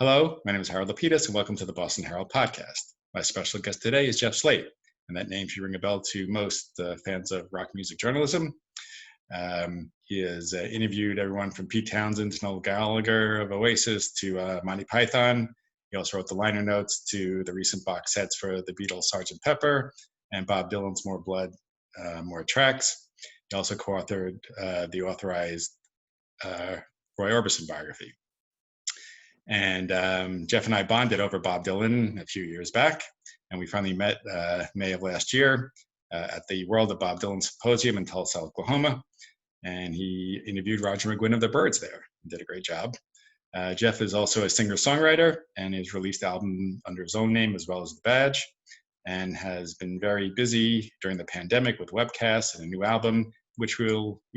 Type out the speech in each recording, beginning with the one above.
Hello, my name is Harold Lapidus, and welcome to the Boston Herald podcast. My special guest today is Jeff Slate, and that name should ring a bell to most fans of rock music journalism. He has interviewed everyone from Pete Townsend to Noel Gallagher of Oasis to Monty Python. He also wrote the liner notes to the recent box sets for the Beatles' Sgt. Pepper and Bob Dylan's More Blood, More Tracks. He also co-authored the authorized Roy Orbison biography. And Jeff and I bonded over Bob Dylan a few years back, and we finally met May of last year at the World of Bob Dylan Symposium in Tulsa, Oklahoma. And he interviewed Roger McGuinn of the Byrds there and did a great job. Jeff is also a singer-songwriter and has released albums under his own name as well as The Badge, and has been very busy during the pandemic with webcasts and a new album, which we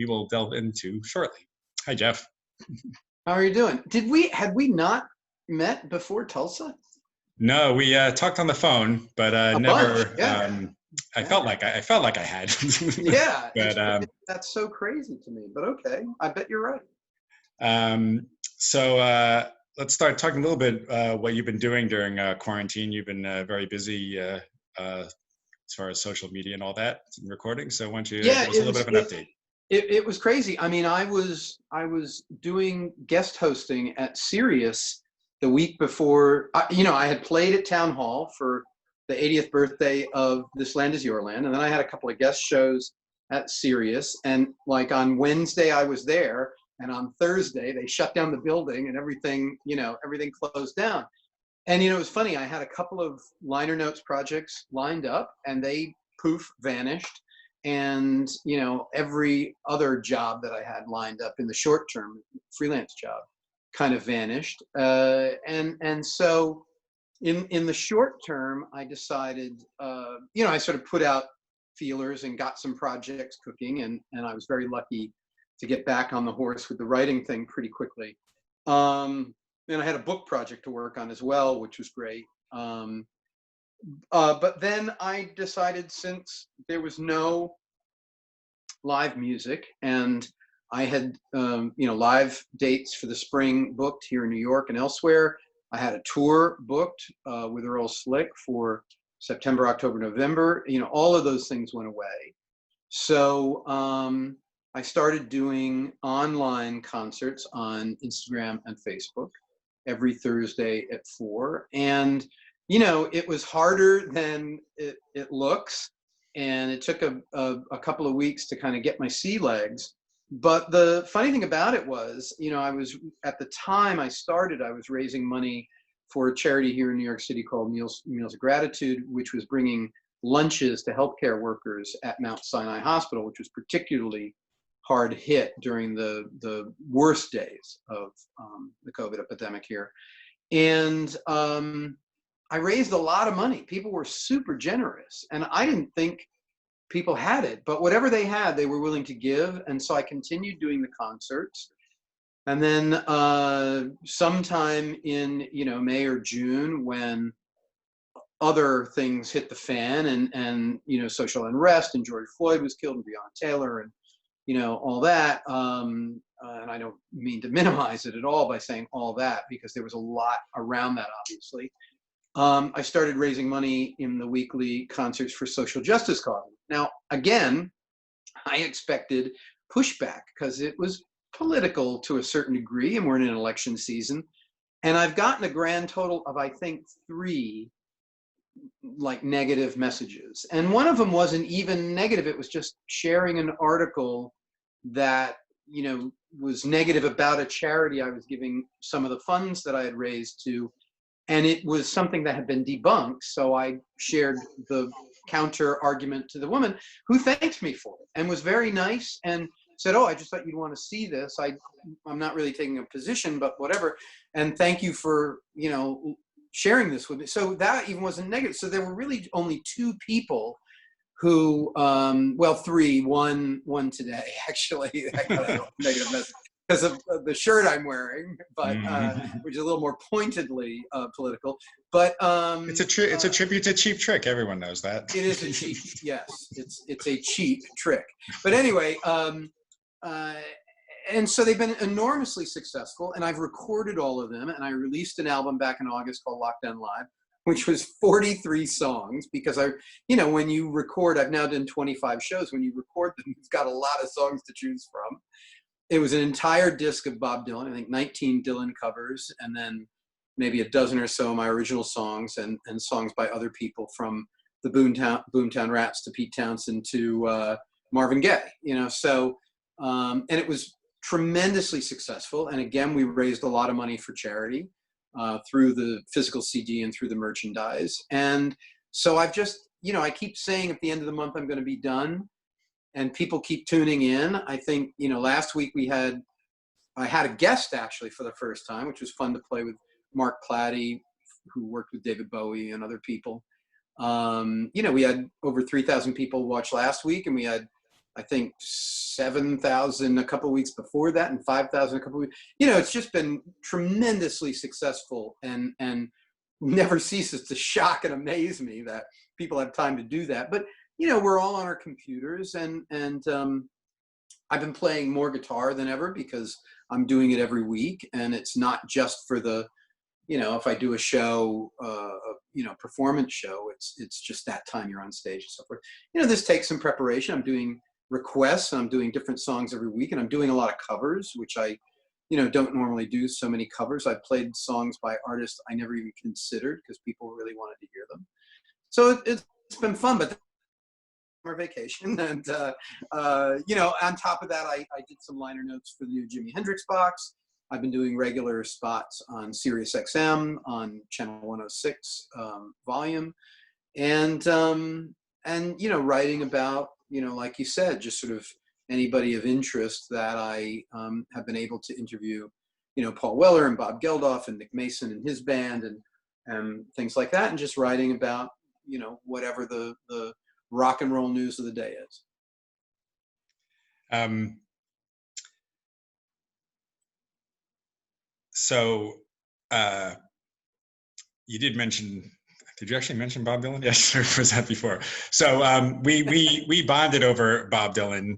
will delve into shortly. Hi, Jeff. How are you doing? Had we not met before Tulsa? No, we talked on the phone, but never. Yeah. I felt like I had. Yeah, but that's so crazy to me. But okay, I bet you're right. So let's start talking a little bit what you've been doing during quarantine. You've been very busy as far as social media and all that, and recording. So why don't you give us a little bit of an update? It was crazy. I mean, I was doing guest hosting at Sirius the week before. I had played at Town Hall for the 80th birthday of This Land Is Your Land, and then I had a couple of guest shows at Sirius. And like on Wednesday, I was there, and on Thursday they shut down the building and everything closed down. And it was funny. I had a couple of liner notes projects lined up, and they poof vanished. And, every other job that I had lined up in the short term, freelance job, kind of vanished. And so in the short term, I decided, I sort of put out feelers and got some projects cooking. And I was very lucky to get back on the horse with the writing thing pretty quickly. And I had a book project to work on as well, which was great. But then I decided, since there was no live music, and I had live dates for the spring booked here in New York and elsewhere. I had a tour booked with Earl Slick for September, October, November. All of those things went away. So I started doing online concerts on Instagram and Facebook every Thursday at 4. And it was harder than it looks, and it took a couple of weeks to kind of get my sea legs. But the funny thing about it was, I was, at the time I started, I was raising money for a charity here in New York City called Meals of Gratitude, which was bringing lunches to healthcare workers at Mount Sinai Hospital, which was particularly hard hit during the worst days of the COVID epidemic here. And I raised a lot of money. People were super generous, and I didn't think people had it, but whatever they had, they were willing to give. And so I continued doing the concerts. And then sometime in, May or June, when other things hit the fan and social unrest, and George Floyd was killed, and Breonna Taylor, and, all that. And I don't mean to minimize it at all by saying all that, because there was a lot around that, obviously. I started raising money in the weekly concerts for social justice causes. Now, again, I expected pushback because it was political to a certain degree, and we're in an election season. And I've gotten a grand total of, I think, 3 negative messages. And one of them wasn't even negative. It was just sharing an article that, was negative about a charity I was giving some of the funds that I had raised to. And it was something that had been debunked. So I shared the counter argument to the woman, who thanked me for it and was very nice and said, "Oh, I just thought you'd want to see this. I'm not really taking a position, but whatever. And thank you for, sharing this with me." So that even wasn't negative. So there were really only 2 people who, 3, one today, actually, I got a negative message because of the shirt I'm wearing, but which is a little more pointedly political. But it's a tribute to Cheap Trick. Everyone knows that. It is a cheap, yes, it's a cheap trick. But anyway, And so they've been enormously successful, and I've recorded all of them, and I released an album back in August called Lockdown Live, which was 43 songs, because when you record, I've now done 25 shows. When you record them, you've got a lot of songs to choose from. It was an entire disc of Bob Dylan, I think 19 Dylan covers, and then maybe a dozen or so of my original songs, and songs by other people, from the Boomtown Rats to Pete Townsend to Marvin Gaye, so, and it was tremendously successful. And again, we raised a lot of money for charity through the physical CD and through the merchandise. And so I've just, I keep saying at the end of the month, I'm going to be done, and people keep tuning in. I think, last week I had a guest actually for the first time, which was fun to play with Mark Plati, who worked with David Bowie and other people. We had over 3,000 people watch last week, and we had, I think, 7,000 a couple of weeks before that, and 5,000 a couple of weeks. It's just been tremendously successful, and never ceases to shock and amaze me that people have time to do that. But we're all on our computers, and I've been playing more guitar than ever because I'm doing it every week, and it's not just for the, if I do a show, performance show, it's just that time you're on stage and so forth. This takes some preparation. I'm doing requests, and I'm doing different songs every week, and I'm doing a lot of covers, which I, don't normally do so many covers. I played songs by artists I never even considered because people really wanted to hear them. So it's been fun, but summer vacation, and on top of that, I did some liner notes for the new Jimi Hendrix box. I've been doing regular spots on Sirius XM, on Channel 106 volume, and writing about, like you said, just sort of anybody of interest that I have been able to interview, Paul Weller and Bob Geldof and Nick Mason and his band, and things like that, and just writing about, whatever the rock and roll news of the day is. So you did you actually mention Bob Dylan? Yes, or was that before? So we bonded over Bob Dylan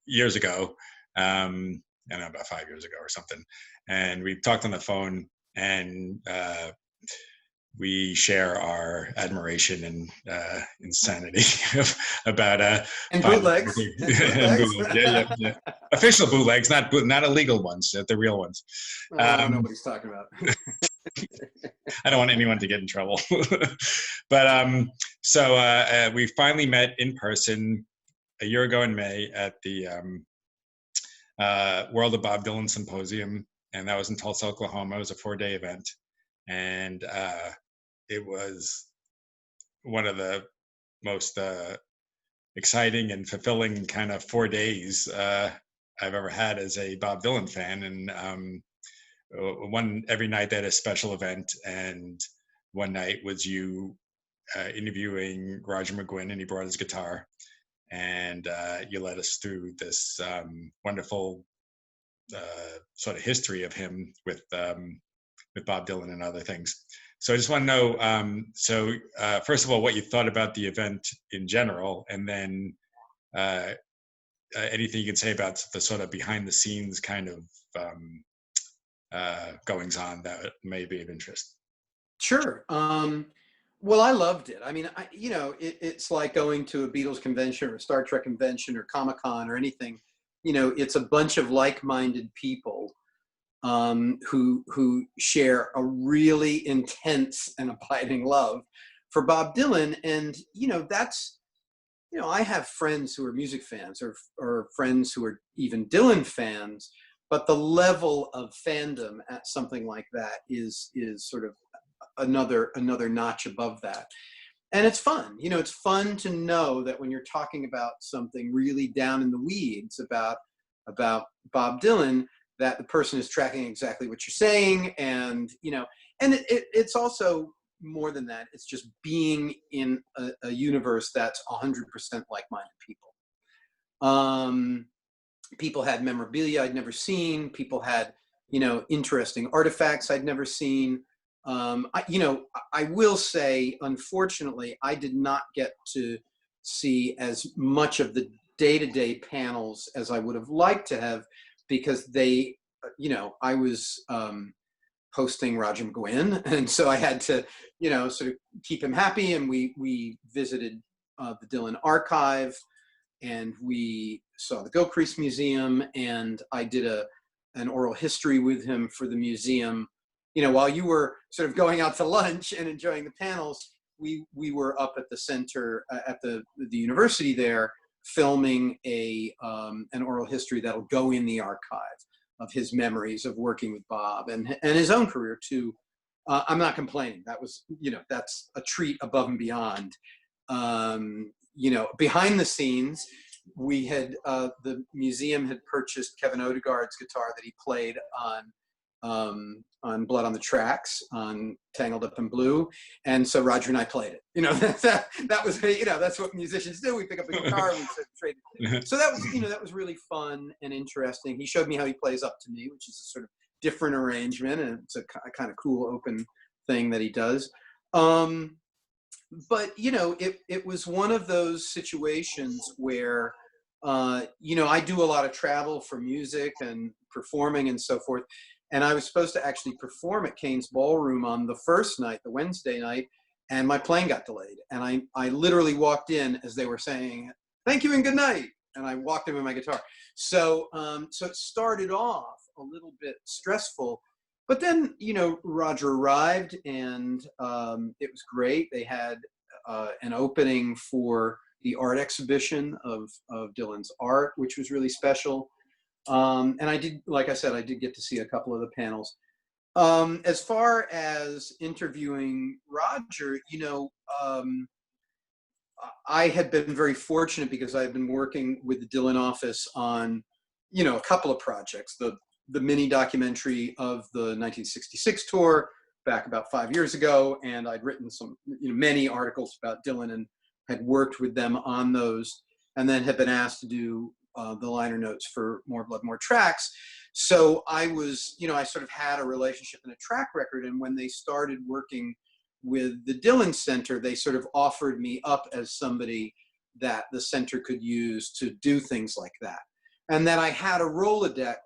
years ago, I don't know, about 5 years ago or something. And we talked on the phone, and we share our admiration and insanity about and bootlegs. Yeah. Official bootlegs, not illegal ones, the real ones. I don't know what he's talking about. I don't want anyone to get in trouble. But so we finally met in person a year ago in May at the World of Bob Dylan Symposium, and that was in Tulsa, Oklahoma. It was a 4-day event, and it was one of the most exciting and fulfilling kind of 4 days I've ever had as a Bob Dylan fan. And every night they had a special event, and one night was you interviewing Roger McGuinn, and he brought his guitar, and you led us through this wonderful sort of history of him with Bob Dylan and other things. So I just want to know, first of all, what you thought about the event in general, and then anything you can say about the sort of behind the scenes kind of goings on that may be of interest. Sure. Well, I loved it. I mean, it's like going to a Beatles convention or a Star Trek convention or Comic-Con or anything. It's a bunch of like-minded people who share a really intense and abiding love for Bob Dylan. And, that's, I have friends who are music fans or friends who are even Dylan fans, but the level of fandom at something like that is sort of another notch above that. And it's fun. It's fun to know that when you're talking about something really down in the weeds about Bob Dylan, that the person is tracking exactly what you're saying. And, and it's also more than that. It's just being in a universe that's 100% like-minded people. People had memorabilia I'd never seen. People had, interesting artifacts I'd never seen. I will say, unfortunately, I did not get to see as much of the day-to-day panels as I would have liked to have, because they, I was hosting Roger McGuinn, and so I had to, sort of keep him happy. And we visited the Dylan archive, and we saw the Gilcrease Museum, and I did an oral history with him for the museum. While you were sort of going out to lunch and enjoying the panels, we were up at the center at the university there, filming an oral history that'll go in the archive of his memories of working with Bob and his own career too. I'm not complaining. That was, that's a treat above and beyond. Behind the scenes, we had, the museum had purchased Kevin Odegaard's guitar that he played on Blood on the Tracks, on Tangled Up in Blue. And so Roger and I played it. That was, that's what musicians do. We pick up a guitar and we sort of trade it. So that was, that was really fun and interesting. He showed me how he plays Up to Me, which is a sort of different arrangement, and it's a kind of cool open thing that he does. But, it was one of those situations where, I do a lot of travel for music and performing and so forth. And I was supposed to actually perform at Kane's Ballroom on the first night, the Wednesday night, and my plane got delayed. And I literally walked in as they were saying, "Thank you and good night." And I walked in with my guitar. So it started off a little bit stressful, but then, Roger arrived, and it was great. They had an opening for the art exhibition of Dylan's art, which was really special. And I did, like I said, I did get to see a couple of the panels. As far as interviewing Roger, I had been very fortunate because I had been working with the Dylan office on, a couple of projects. The mini documentary of the 1966 tour back about 5 years ago, and I'd written some, many articles about Dylan and had worked with them on those, and then had been asked to do the liner notes for More Blood, More Tracks. So I was, I sort of had a relationship and a track record. And when they started working with the Dylan Center, they sort of offered me up as somebody that the center could use to do things like that. And then I had a Rolodex,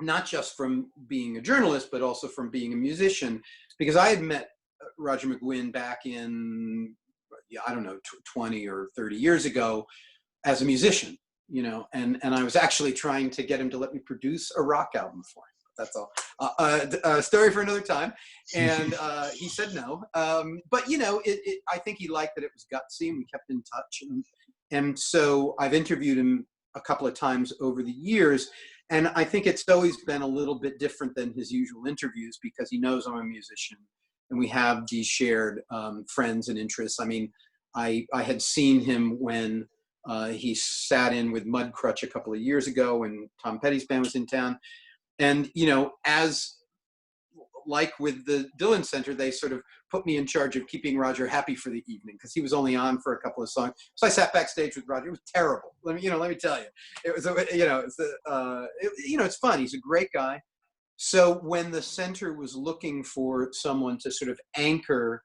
not just from being a journalist, but also from being a musician, because I had met Roger McGuinn back in, 20 or 30 years ago as a musician. And I was actually trying to get him to let me produce a rock album for him. That's all. A story for another time. And he said no. But, I think he liked that it was gutsy, and we kept in touch. And so I've interviewed him a couple of times over the years. And I think it's always been a little bit different than his usual interviews, because he knows I'm a musician and we have these shared friends and interests. I mean, I had seen him when he sat in with Mudcrutch a couple of years ago when Tom Petty's band was in town. And, as like with the Dylan Center, they sort of put me in charge of keeping Roger happy for the evening, because he was only on for a couple of songs. So I sat backstage with Roger. It was terrible. Let me tell you, it was, it's fun. He's a great guy. So when the center was looking for someone to sort of anchor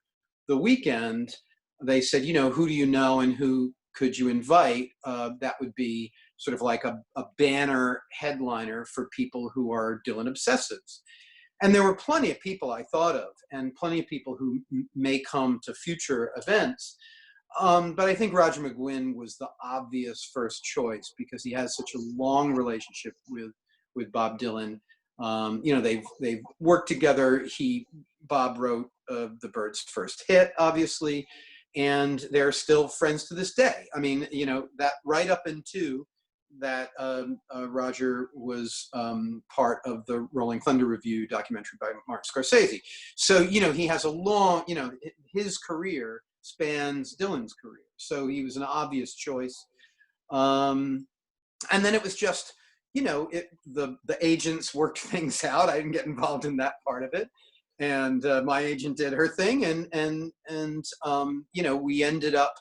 the weekend, they said, who do you know and who could you invite? That would be sort of like a banner headliner for people who are Dylan obsessives. And there were plenty of people I thought of, and plenty of people who may come to future events. But I think Roger McGuinn was the obvious first choice, because he has such a long relationship with Bob Dylan. They've worked together. Bob wrote the Byrds' first hit, obviously, and they're still friends to this day. I mean, that right up into that Roger was part of the Rolling Thunder Review documentary by Martin Scorsese. So, he has a long, his career spans Dylan's career. So he was an obvious choice. And then it was just, the agents worked things out. I didn't get involved in that part of it. And my agent did her thing. And we ended up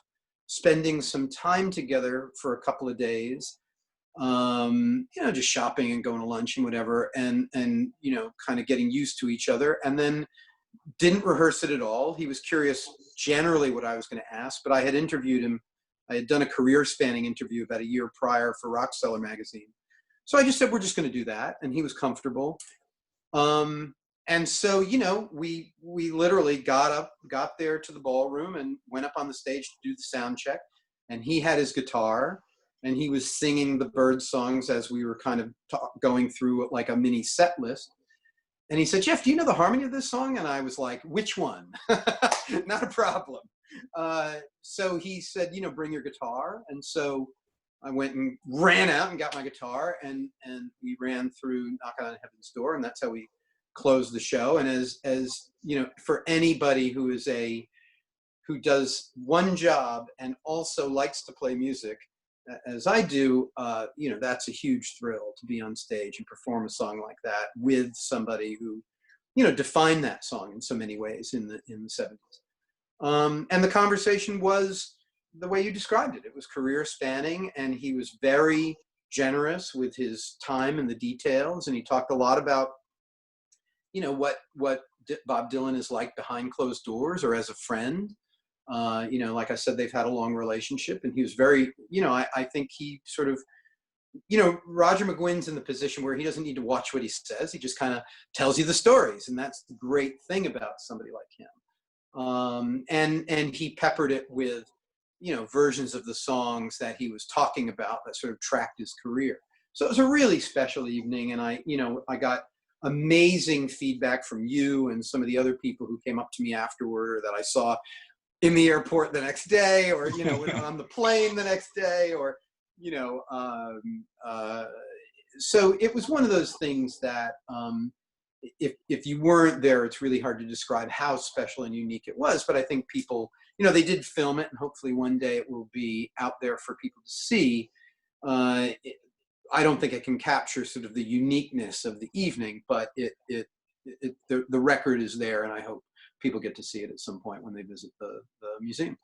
spending some time together for a couple of days. Just shopping and going to lunch and whatever, and kind of getting used to each other, and then didn't rehearse it at all. He was curious generally what I was going to ask, but I had interviewed him. I had done a career spanning interview about a year prior for Rockseller magazine. So I just said, we're just going to do that. And he was comfortable. And so, we literally got there to the ballroom and went up on the stage to do the sound check. And he had his guitar and he was singing the Bird songs as we were kind of going through like a mini set list. And he said, Jeff, do you know the harmony of this song? And I was like, which one? Not a problem. So he said, bring your guitar. And so I went and ran out and got my guitar, and we ran through Knocking on Heaven's Door, and that's how we closed the show. And as for anybody who does one job and also likes to play music, as I do, that's a huge thrill to be on stage and perform a song like that with somebody who, defined that song in so many ways in the 70s. And the conversation was the way you described it. It was career spanning, and he was very generous with his time and the details. And he talked a lot about, what Bob Dylan is like behind closed doors or as a friend. Like I said, they've had a long relationship, and he was very, I think he sort of, Roger McGuinn's in the position where he doesn't need to watch what he says. He just kind of tells you the stories. And that's the great thing about somebody like him. And he peppered it with, versions of the songs that he was talking about that sort of tracked his career. So it was a really special evening. And I got amazing feedback from you and some of the other people who came up to me afterward, or that I saw in the airport the next day, or, on the plane the next day, or, so it was one of those things that, if you weren't there, it's really hard to describe how special and unique it was. But I think people, they did film it, and hopefully one day it will be out there for people to see. I don't think it can capture sort of the uniqueness of the evening, but the record is there, and I hope people get to see it at some point when they visit the museum.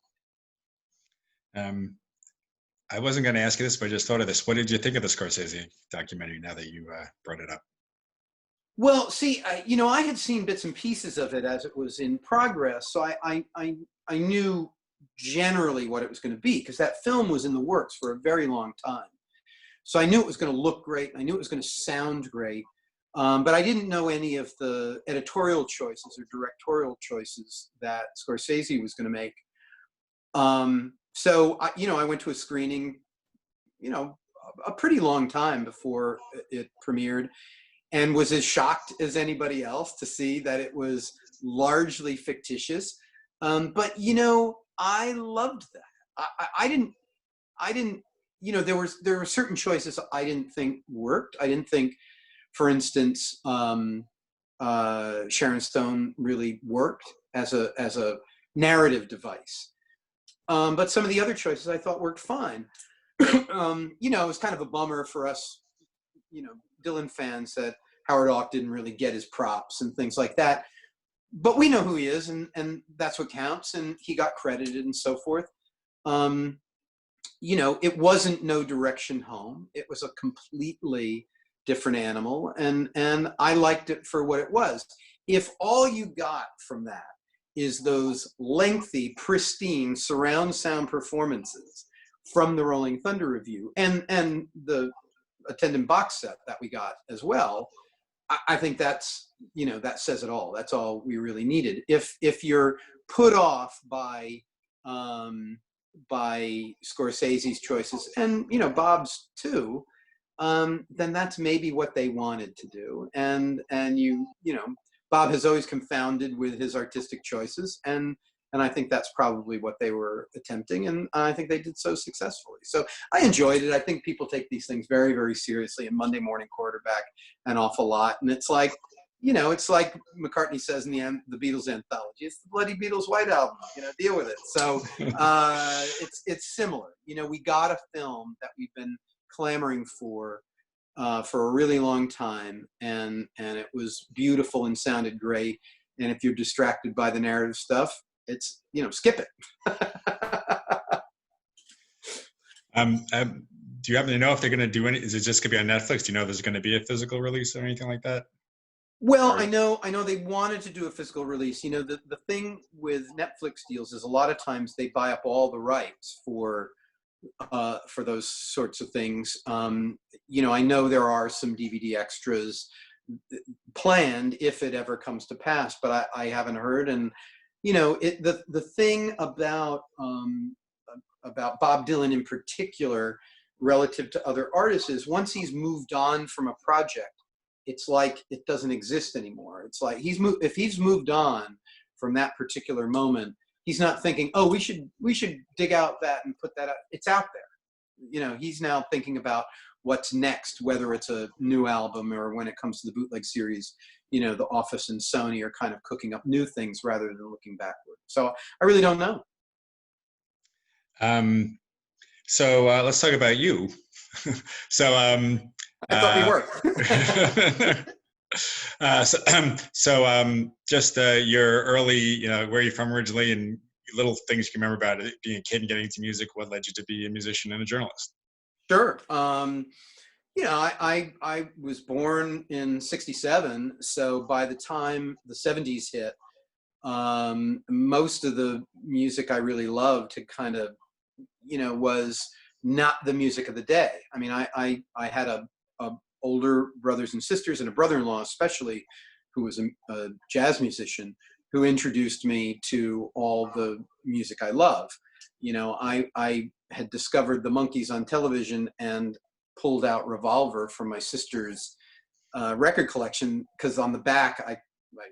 I wasn't going to ask you this, but I just thought of this. What did you think of the Scorsese documentary now that you brought it up? Well, see, I had seen bits and pieces of it as it was in progress, so I knew generally what it was going to be, because that film was in the works for a very long time. So I knew it was going to look great. I knew it was going to sound great, but I didn't know any of the editorial choices or directorial choices that Scorsese was going to make. So I went to a screening, a pretty long time before it premiered, and was as shocked as anybody else to see that it was largely fictitious. But, I loved that. I didn't, there were certain choices I didn't think worked. I didn't think, for instance, Sharon Stone really worked as a narrative device. But some of the other choices I thought worked fine. It was kind of a bummer for us, Dylan fans, that Howard Hawks didn't really get his props and things like that. But we know who he is, and that's what counts, and he got credited and so forth. It wasn't No Direction Home. It was a completely different animal, and I liked it for what it was. If all you got from that is those lengthy, pristine surround sound performances from the Rolling Thunder Review and the attendant box set that we got as well, I think that's, that says it all. That's all we really needed. If you're put off by Scorsese's choices, and Bob's too, then that's maybe what they wanted to do. And Bob has always confounded with his artistic choices, and I think that's probably what they were attempting, and I think they did so successfully. So I enjoyed it. I think people take these things very, very seriously, and Monday Morning Quarterback an awful lot. And it's like, it's like McCartney says in the end, the Beatles anthology, it's the bloody Beatles White Album, deal with it. So it's similar. We got a film that we've been clamoring for a really long time, and it was beautiful and sounded great. And if you're distracted by the narrative stuff, it's, skip it. Do you happen to know if they're going to do any? Is it just going to be on Netflix? Do you know if there's going to be a physical release or anything like that? Well, I know they wanted to do a physical release. The thing with Netflix deals is a lot of times they buy up all the rights for, for those sorts of things. You know, I know there are some DVD extras planned if it ever comes to pass, but I haven't heard. And you know, the thing about Bob Dylan in particular, relative to other artists, is once he's moved on from a project, it's like it doesn't exist anymore. It's like if he's moved on from that particular moment, he's not thinking, oh, we should dig out that and put that out. It's out there. You know, he's now thinking about what's next, whether it's a new album or when it comes to the bootleg series, you know, The Office and Sony are kind of cooking up new things rather than looking backward. So I really don't know. So let's talk about you. So I thought we were. Just your early, you know, where you're from originally, and little things you can remember about it, being a kid and getting into music. What led you to be a musician and a journalist? Sure. You know, I was born in '67, so by the time the '70s hit, most of the music I really loved had kind of, you know, was not the music of the day. I mean, I had a older brothers and sisters, and a brother-in-law especially, who was a jazz musician, who introduced me to all the music I love. You know, I had discovered the Monkees on television and pulled out Revolver from my sister's record collection, because on the back,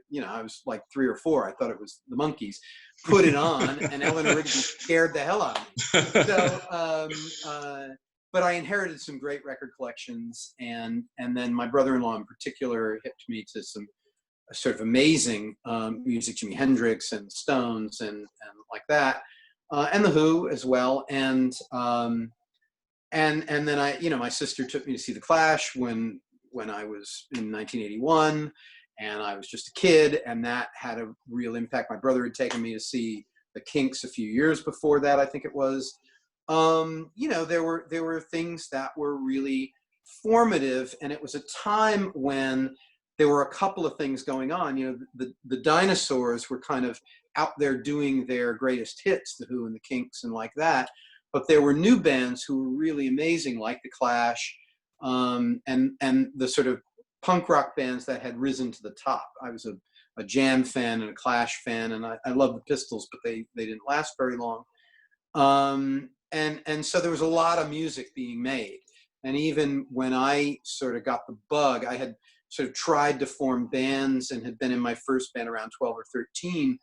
you know, I was like 3 or 4. I thought it was the Monkees. Put it on, and Eleanor Rigby scared the hell out of me. So, but I inherited some great record collections, and then my brother-in-law in particular hipped me to some sort of amazing music, Jimi Hendrix and Stones and like that, and the Who as well. And then you know, my sister took me to see the Clash when I was in 1981. And I was just a kid, and that had a real impact. My brother had taken me to see the Kinks a few years before that, I think it was. You know, there were things that were really formative, and it was a time when there were a couple of things going on. You know, the dinosaurs were kind of out there doing their greatest hits, the Who and the Kinks and like that. But there were new bands who were really amazing, like the Clash, and the sort of punk rock bands that had risen to the top. I was a Jam fan and a Clash fan, and I loved the Pistols, but they didn't last very long. And so there was a lot of music being made. And even when I sort of got the bug, I had sort of tried to form bands and had been in my first band around 12 or 13,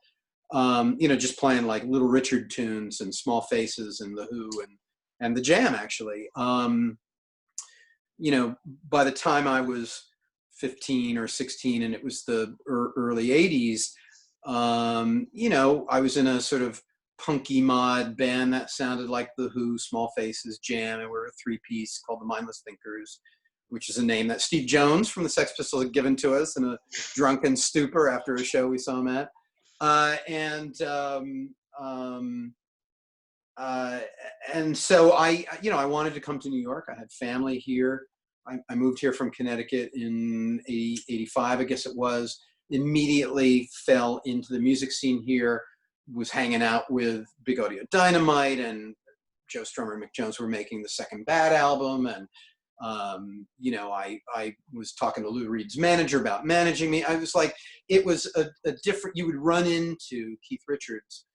you know, just playing like Little Richard tunes and Small Faces and the Who and the Jam, actually. You know, by the time I was 15 or 16, and it was the early 80s, you know, I was in a sort of punky mod band that sounded like the Who, Small Faces, Jam, and we were a 3-piece called the Mindless Thinkers, which is a name that Steve Jones from the Sex Pistols had given to us in a drunken stupor after a show we saw him at. And so you know, I wanted to come to New York. I had family here. I moved here from Connecticut in 85, I guess it was. Immediately fell into the music scene here, was hanging out with Big Audio Dynamite, and Joe Strummer and Mick Jones were making the second Bad album. And, you know, I was talking to Lou Reed's manager about managing me. I was like, it was a different, you would run into Keith Richards,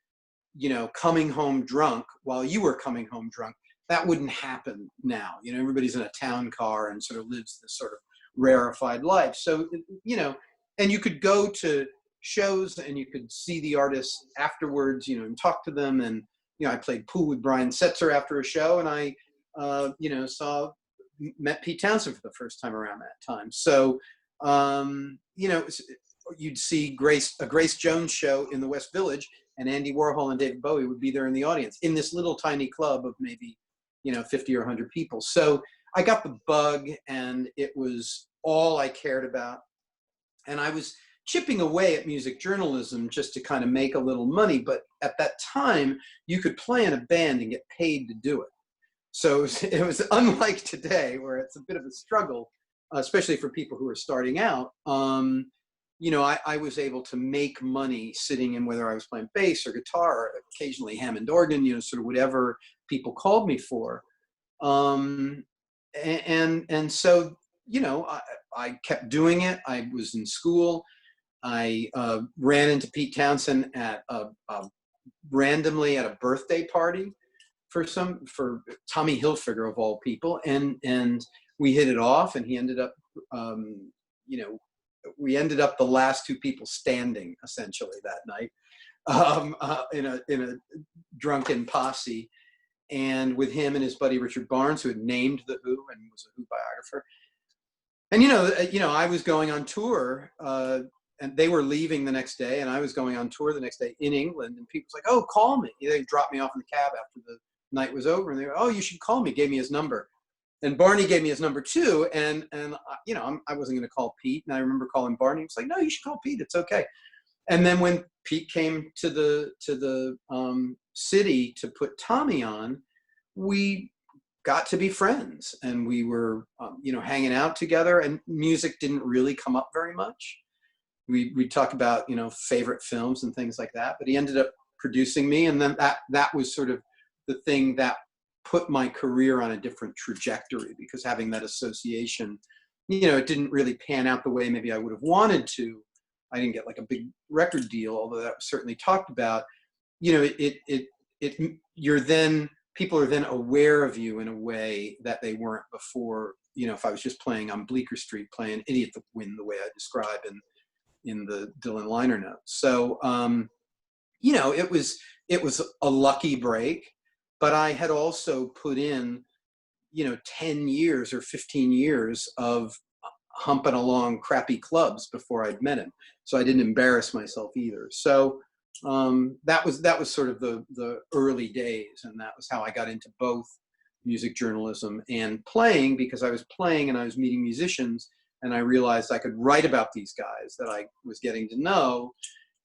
you know, coming home drunk while you were coming home drunk. That wouldn't happen now. You know, everybody's in a town car and sort of lives this sort of rarefied life. So, you know, and you could go to shows and you could see the artists afterwards, you know, and talk to them. And, you know, I played pool with Brian Setzer after a show, and I, you know, met Pete Townsend for the first time around that time. So, you know, you'd see a Grace Jones show in the West Village, and Andy Warhol and David Bowie would be there in the audience in this little tiny club of maybe, you know, 50 or 100 people. So I got the bug, and it was all I cared about. And I was chipping away at music journalism just to kind of make a little money. But at that time, you could play in a band and get paid to do it. So it was unlike today, where it's a bit of a struggle, especially for people who are starting out. You know, I was able to make money sitting in, whether I was playing bass or guitar, or occasionally Hammond organ, you know, sort of whatever people called me for. And so, I kept doing it. I was in school. I ran into Pete Townsend at randomly at a birthday party for Tommy Hilfiger of all people, and we hit it off, and he ended up, we ended up the last two people standing essentially that night, in a drunken posse, and with him and his buddy Richard Barnes, who had named the Who and was a Who biographer. And I was going on tour, and they were leaving the next day, and I was going on tour the next day in England, and people was like, "Oh, call me." They dropped me off in the cab after the night was over, and they were, "Oh, you should call me." Gave me his number, and Barney gave me his number too. And I wasn't going to call Pete, and I remember calling Barney. He was like, "No, you should call Pete. It's okay." And then when Pete came to the city to put Tommy on, we got to be friends, and we were hanging out together, and music didn't really come up very much. We'd talk about favorite films and things like that, but he ended up producing me, and then that was sort of the thing that put my career on a different trajectory, because having that association, it didn't really pan out the way maybe I would have wanted to. I didn't get like a big record deal, although that was certainly talked about. People are then aware of you in a way that they weren't before. If I was just playing on Bleecker Street, playing Idiot the Wind, the way I describe in the Dylan liner notes. So, it was a lucky break, but I had also put in, 10 years or 15 years of humping along crappy clubs before I'd met him. So I didn't embarrass myself either. So that was sort of the early days, and that was how I got into both music journalism and playing, because I was playing and I was meeting musicians, and I realized I could write about these guys that I was getting to know,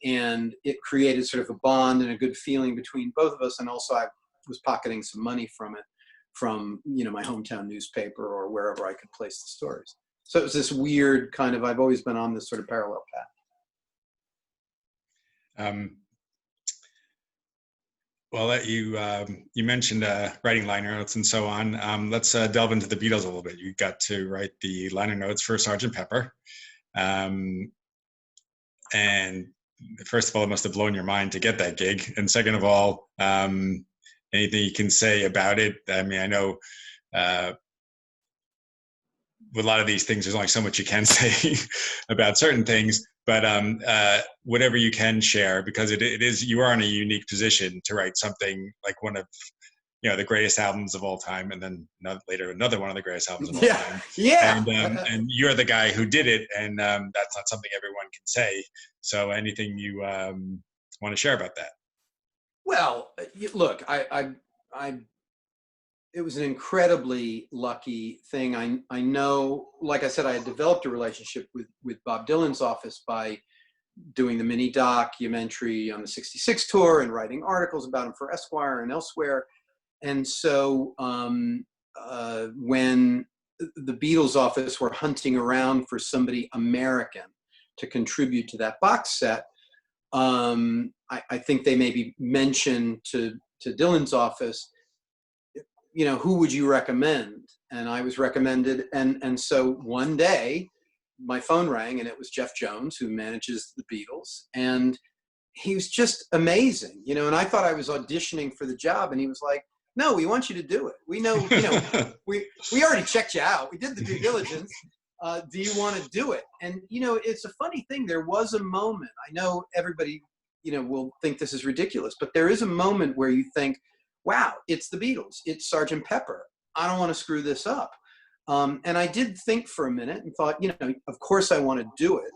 and it created sort of a bond and a good feeling between both of us. And also I was pocketing some money from it, from my hometown newspaper or wherever I could place the stories. So it was this weird kind of, I've always been on this sort of parallel path. Well, you mentioned writing liner notes and so on. Let's delve into the Beatles a little bit. You got to write the liner notes for Sgt. Pepper. And first of all, it must have blown your mind to get that gig. And second of all, anything you can say about it? I mean, I know with a lot of these things, there's only so much you can say about certain things, but whatever you can share, because it is, you are in a unique position to write something like one of the greatest albums of all time, and then later another one of the greatest albums of all time. Yeah. And you're the guy who did it, and that's not something everyone can say. So anything you want to share about that? Well, look, it was an incredibly lucky thing. I know, like I said, I had developed a relationship with Bob Dylan's office by doing the mini documentary on the 66 tour and writing articles about him for Esquire and elsewhere. And so when the Beatles office were hunting around for somebody American to contribute to that box set, I think they maybe mentioned to Dylan's office, who would you recommend? And I was recommended. And so one day my phone rang, and it was Jeff Jones, who manages the Beatles. And he was just amazing, and I thought I was auditioning for the job. And he was like, "No, we want you to do it. We know, we already checked you out. We did the due diligence. Do you want to do it?" And, it's a funny thing. There was a moment, I know everybody, will think this is ridiculous, but there is a moment where you think, wow, it's the Beatles. It's Sgt. Pepper. I don't want to screw this up. And I did think for a minute and thought, of course I want to do it,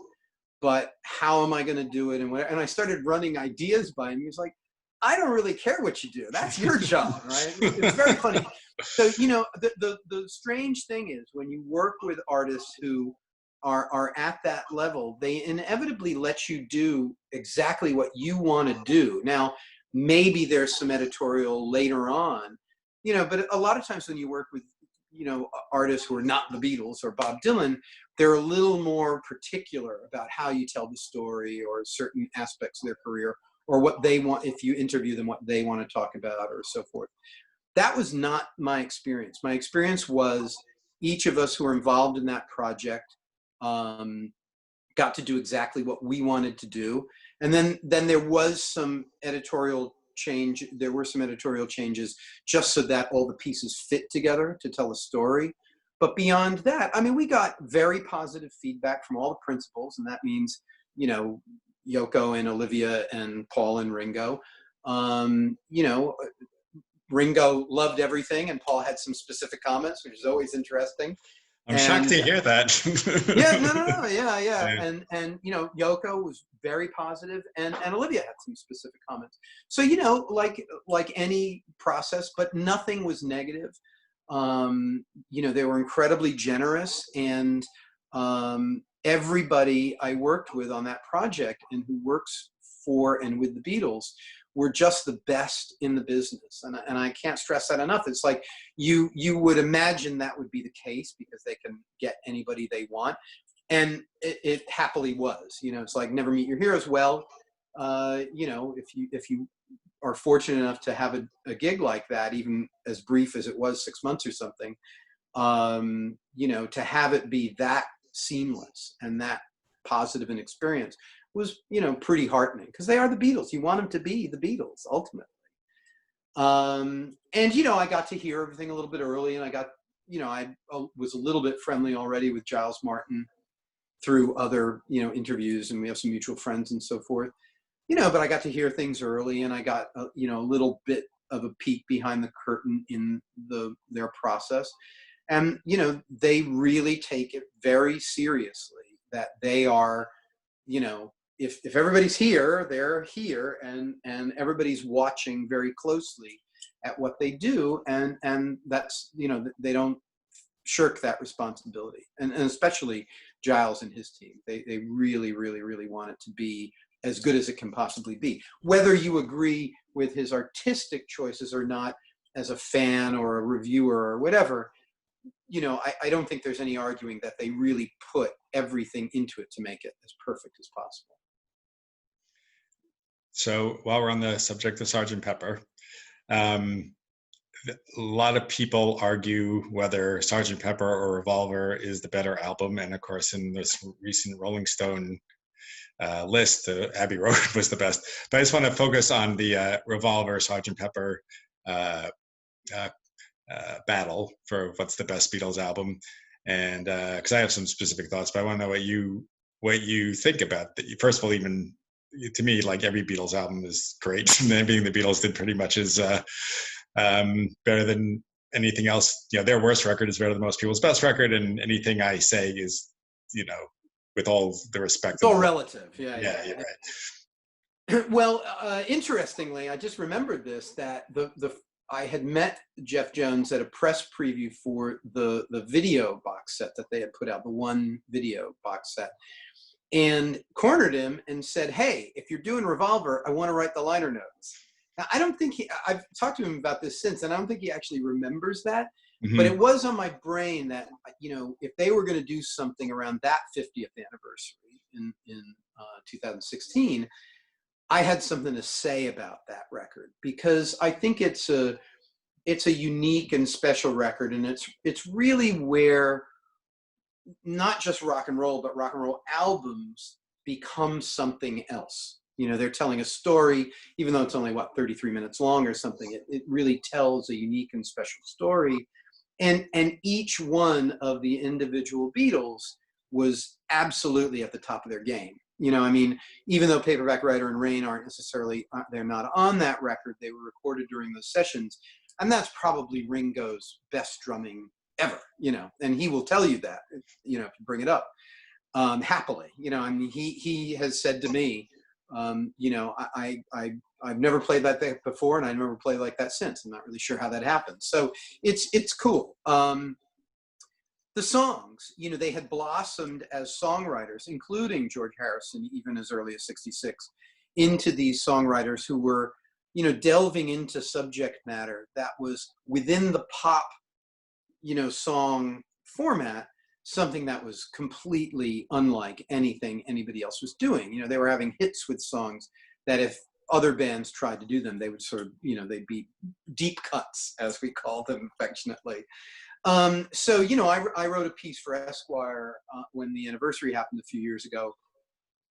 but how am I going to do it? And I started running ideas by him. He was like, "I don't really care what you do. That's your job," right? It's very funny. So, the strange thing is, when you work with artists who are at that level, they inevitably let you do exactly what you want to do. Now, maybe there's some editorial later on, but a lot of times when you work with, artists who are not the Beatles or Bob Dylan, they're a little more particular about how you tell the story or certain aspects of their career, or what they want, if you interview them, what they want to talk about, or so forth. that was not my experience. My experience was each of us who were involved in that project got to do exactly what we wanted to do. And then there was some editorial change. There were some editorial changes just so that all the pieces fit together to tell a story. But beyond that, I mean, we got very positive feedback from all the principals, and that means, you know, Yoko and Olivia and Paul and Ringo. You know, Ringo loved everything, and Paul had some specific comments, which is always interesting. I'm shocked to hear that. Yeah, no, yeah. And you know, Yoko was very positive, and Olivia had some specific comments. So, you know, like any process, but nothing was negative. You know, they were incredibly generous, and everybody I worked with on that project and who works for and with the Beatles were just the best in the business. And I can't stress that enough. It's like you would imagine that would be the case because they can get anybody they want. And it happily was. You know, it's like never meet your heroes. Well, you know, if you are fortunate enough to have a gig like that, even as brief as it was, 6 months or something, you know, to have it be that seamless and that positive an experience was, you know, pretty heartening, because they are the Beatles. You want them to be the Beatles ultimately. And, you know, I got to hear everything a little bit early, and I got, you know, I was a little bit friendly already with Giles Martin through other, you know, interviews, and we have some mutual friends and so forth, you know, but I got to hear things early, and I got, you know, a little bit of a peek behind the curtain in their process. And, you know, they really take it very seriously, that they are, you know, if everybody's here, they're here, and everybody's watching very closely at what they do, and that's, you know, they don't shirk that responsibility, and especially Giles and his team. They really, really, really want it to be as good as it can possibly be. Whether you agree with his artistic choices or not, as a fan or a reviewer or whatever, you know, I don't think there's any arguing that they really put everything into it to make it as perfect as possible. So while we're on the subject of Sgt. Pepper, a lot of people argue whether Sgt. Pepper or Revolver is the better album. And of course, in this recent Rolling Stone list, Abbey Road was the best. But I just want to focus on the Revolver Sgt. Pepper battle for what's the best Beatles album. And because I have some specific thoughts, but I want to know what you think about that. First of all, even to me, like every Beatles album is great. And everything the Beatles did pretty much is better than anything else. You know, their worst record is better than most people's best record, and anything I say is, you know, with all the respect. It's all relative. Yeah, right. Well, interestingly, I just remembered this, that I had met Jeff Jones at a press preview for the video box set that they had put out, the one video box set, and cornered him and said, "Hey, if you're doing Revolver, I want to write the liner notes." Now, I don't think I've talked to him about this since, and I don't think he actually remembers that, but it was on my brain that, you know, if they were going to do something around that 50th anniversary in 2016, I had something to say about that record, because I think it's a unique and special record, and it's really where not just rock and roll, but rock and roll albums become something else. You know, they're telling a story, even though it's only 33 minutes long or something. It really tells a unique and special story, and each one of the individual Beatles was absolutely at the top of their game. You know, I mean, even though Paperback Writer and Rain aren't necessarily, they're not on that record, they were recorded during those sessions. And that's probably Ringo's best drumming ever, you know, and he will tell you that, you know, if you bring it up, happily. You know, I mean, he has said to me, you know, I've never played like that before, and I've never played like that since. I'm not really sure how that happened. So it's cool. The songs, you know, they had blossomed as songwriters, including George Harrison, even as early as '66, into these songwriters who were, you know, delving into subject matter that was within the pop, you know, song format, something that was completely unlike anything anybody else was doing. You know, they were having hits with songs that if other bands tried to do them, they would sort of, they'd be deep cuts, as we call them affectionately. So, I wrote a piece for Esquire when the anniversary happened a few years ago.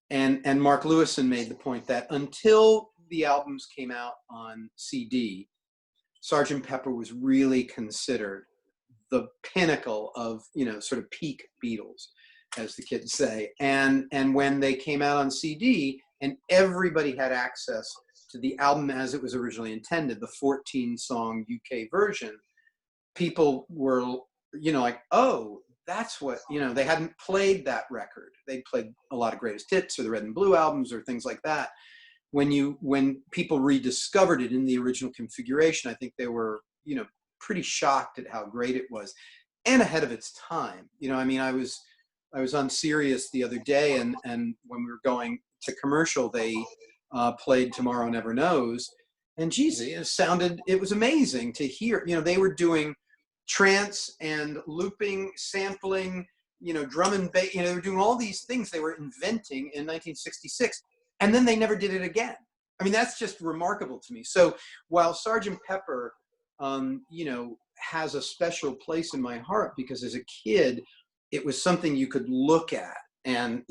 And Mark Lewison made the point that until the albums came out on CD, Sgt. Pepper was really considered the pinnacle of, sort of peak Beatles, as the kids say. And when they came out on CD and everybody had access to the album as it was originally intended, the 14-song UK version, people were, like, oh, that's what, they hadn't played that record. They'd played a lot of greatest hits or the Red and Blue albums or things like that. When people rediscovered it in the original configuration, I think they were, pretty shocked at how great it was and ahead of its time. I was on Sirius the other day, and when we were going to commercial, they played Tomorrow Never Knows, and geez, it was amazing to hear. They were doing trance and looping, sampling, drum and bass. They were doing all these things they were inventing in 1966, and then they never did it again. That's just remarkable to me. So while Sgt. Pepper, has a special place in my heart, because as a kid, it was something you could look at, and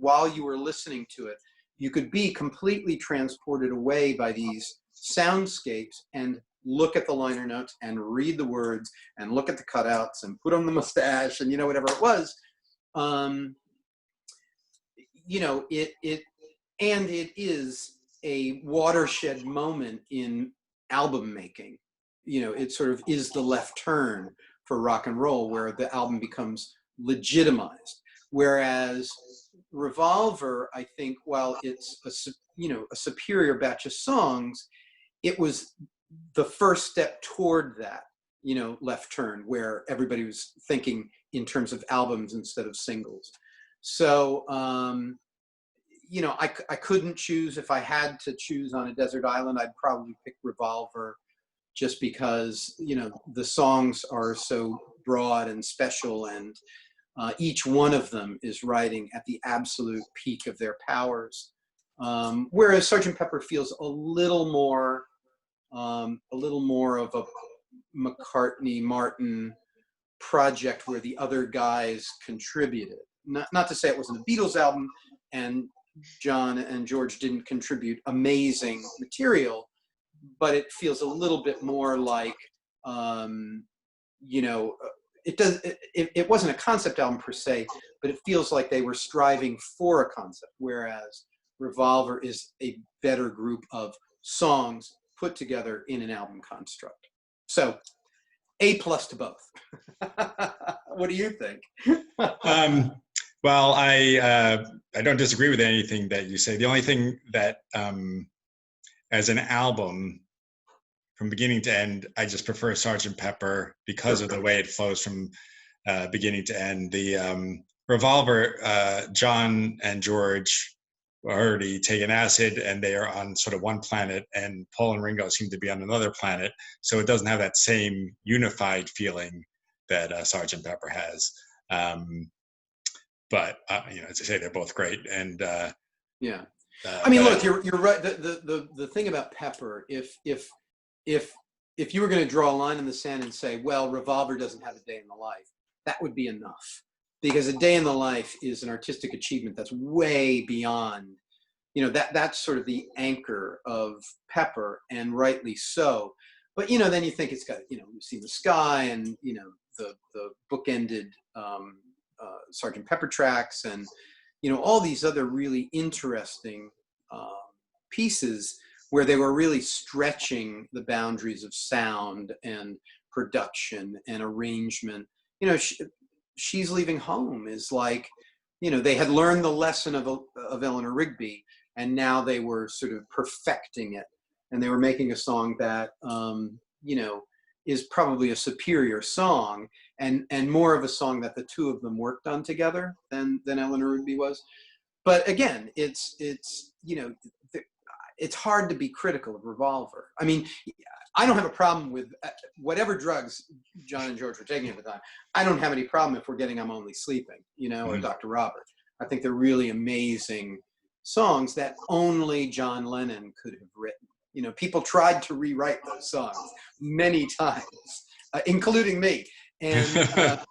while you were listening to it, you could be completely transported away by these soundscapes and look at the liner notes and read the words and look at the cutouts and put on the mustache and whatever it was. It is a watershed moment in album making. It sort of is the left turn for rock and roll, where the album becomes legitimized. Whereas Revolver, I think, while it's a superior batch of songs, it was the first step toward that, left turn, where everybody was thinking in terms of albums instead of singles. So, I couldn't choose. If I had to choose on a desert island, I'd probably pick Revolver, just because, the songs are so broad and special, and each one of them is writing at the absolute peak of their powers. Whereas Sgt. Pepper feels a little more of a McCartney-Martin project, where the other guys contributed. Not to say it wasn't a Beatles album, and John and George didn't contribute amazing material, but it feels a little bit more like, it wasn't a concept album per se, but it feels like they were striving for a concept, whereas Revolver is a better group of songs put together in an album construct. So, A+ to both. What do you think? Well, I don't disagree with anything that you say. The only thing that, as an album, from beginning to end, I just prefer Sgt. Pepper because of the way it flows from beginning to end. The Revolver, John and George were already taken acid, and they are on sort of one planet, and Paul and Ringo seem to be on another planet. So it doesn't have that same unified feeling that Sgt. Pepper has. But as I say, they're both great. And yeah, look, you're right. The thing about Pepper, if you were going to draw a line in the sand and say, well, Revolver doesn't have a day in the life, that would be enough. Because a day in the life is an artistic achievement that's way beyond, that's sort of the anchor of Pepper, and rightly so. But, then you think it's got, We've Seen the Sky, and, the bookended Sgt. Pepper tracks, and, all these other really interesting pieces where they were really stretching the boundaries of sound and production and arrangement. She's Leaving Home is like, they had learned the lesson of Eleanor Rigby, and now they were sort of perfecting it, and they were making a song that, is probably a superior song, and more of a song that the two of them worked on together than Eleanor Rigby was. But again, it's hard to be critical of Revolver. I don't have a problem with whatever drugs John and George were taking at the time. I don't have any problem if we're getting I'm Only Sleeping, or Dr. Robert. I think they're really amazing songs that only John Lennon could have written. You know, people tried to rewrite those songs many times, including me. And,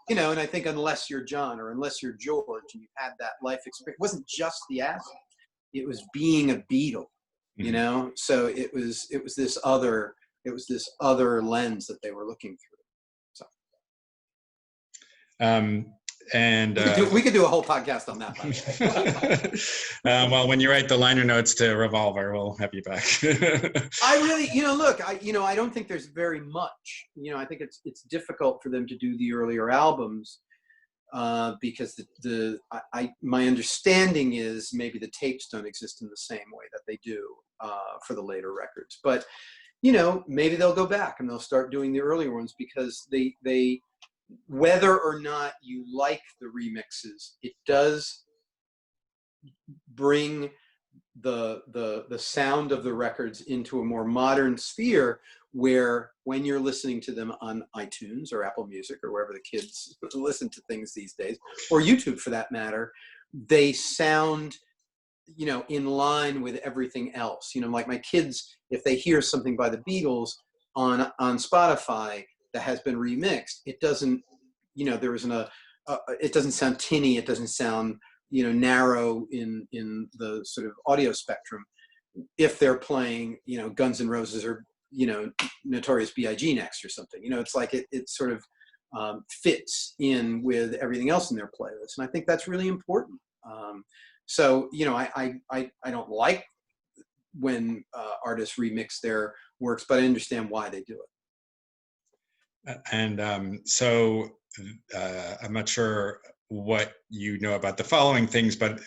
you know, and I think unless you're John or unless you're George and you've had that life experience, it wasn't just the acid, it was being a Beatle, you know? So it was this other lens that they were looking through. So. And we could do a whole podcast on that, by the way. Well, when you write the liner notes to Revolver, we'll have you back. I really, you know, look, I don't think there's very much. You know, I think it's difficult for them to do the earlier albums because my understanding is maybe the tapes don't exist in the same way that they do for the later records. But you know, maybe they'll go back and they'll start doing the earlier ones because they whether or not you like the remixes, it does bring the sound of the records into a more modern sphere where when you're listening to them on iTunes or Apple Music or wherever the kids listen to things these days, or YouTube for that matter, they sound, you know, in line with everything else. You know, like my kids, if they hear something by the Beatles on Spotify that has been remixed, it doesn't, you know, there isn't it doesn't sound tinny, it doesn't sound, you know, narrow in the sort of audio spectrum. If they're playing, you know, Guns N' Roses or, you know, Notorious B.I.G. next or something, you know, it's like it sort of fits in with everything else in their playlist, and I think that's really important. So, you know, I don't like when artists remix their works, but I understand why they do it. And so I'm not sure what you know about the following things, but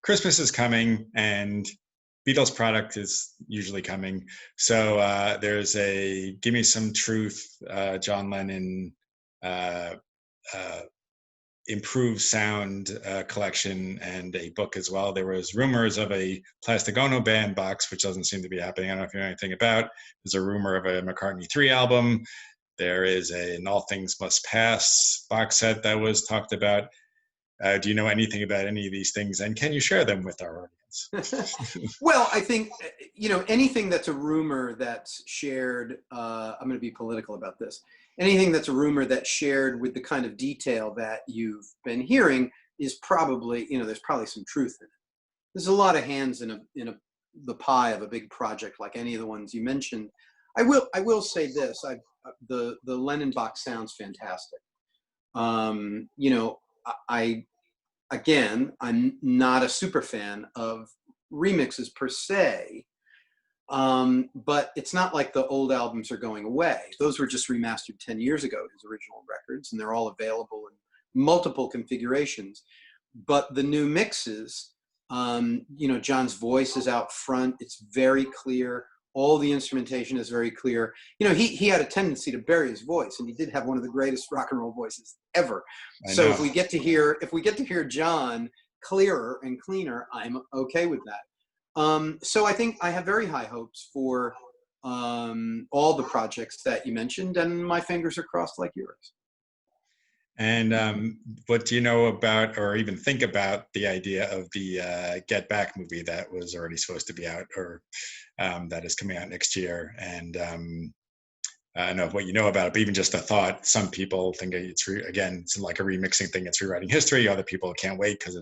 Christmas is coming and Beatles product is usually coming. So there's a Give Me Some Truth, John Lennon improved sound collection and a book as well. There was rumors of a Plastic Ono Band box, which doesn't seem to be happening. I don't know if you know anything about. There's a rumor of a McCartney 3 album. There is an All Things Must Pass box set that was talked about. Do you know anything about any of these things, and can you share them with our audience? Well, I think, you know, anything that's a rumor that's shared, I'm going to be political about this, anything that's a rumor that's shared with the kind of detail that you've been hearing is probably, you know, there's probably some truth in it. There's a lot of hands in the pie of a big project like any of the ones you mentioned. I will say this, the Lennon box sounds fantastic. You know, Again, I'm not a super fan of remixes per se, but it's not like the old albums are going away. Those were just remastered 10 years ago, his original records, and they're all available in multiple configurations. But the new mixes, you know, John's voice is out front. It's very clear. All the instrumentation is very clear. You know, he had a tendency to bury his voice, and he did have one of the greatest rock and roll voices ever. So if we get to hear John clearer and cleaner, I'm okay with that. So I think I have very high hopes for all the projects that you mentioned, and my fingers are crossed like yours. And what do you know about, or even think about, the idea of the Get Back movie that was already supposed to be out, or that is coming out next year? And I don't know what you know about it, but even just a thought, some people think it's, it's like a remixing thing, it's rewriting history. Other people can't wait because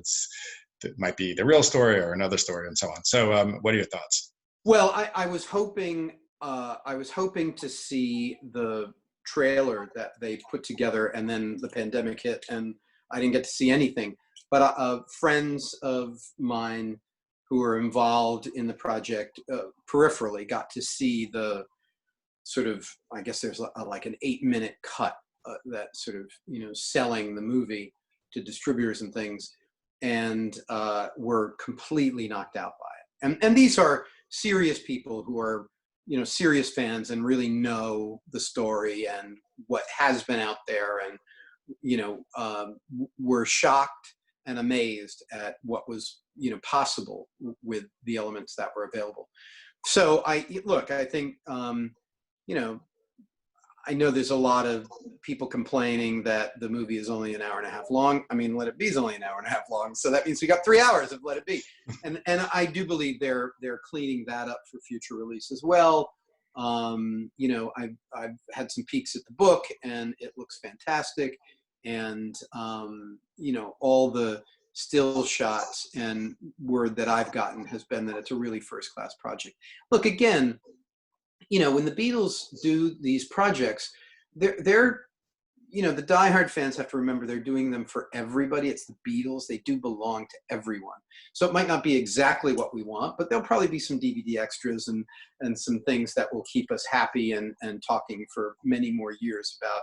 it might be the real story or another story and so on. So what are your thoughts? Well, I was hoping to see the trailer that they put together, and then the pandemic hit and I didn't get to see anything. But friends of mine who were involved in the project peripherally got to see the sort of, I guess there's like an 8-minute cut that sort of, you know, selling the movie to distributors and things, and were completely knocked out by it. And these are serious people who are, you know, serious fans and really know the story and what has been out there, and, you know, were shocked and amazed at what was, you know, possible with the elements that were available. So I think, you know, I know there's a lot of people complaining that the movie is only an hour and a half long. I mean, Let It Be is only an hour and a half long, so that means we got 3 hours of Let It Be. And I do believe they're cleaning that up for future release as well. You know, I've had some peeks at the book, and it looks fantastic. And you know, all the still shots and word that I've gotten has been that it's a really first-class project. Look, again, you know, when the Beatles do these projects, they're you know, the diehard fans have to remember they're doing them for everybody. It's the Beatles. They do belong to everyone. So it might not be exactly what we want, but there'll probably be some DVD extras and some things that will keep us happy and talking for many more years about,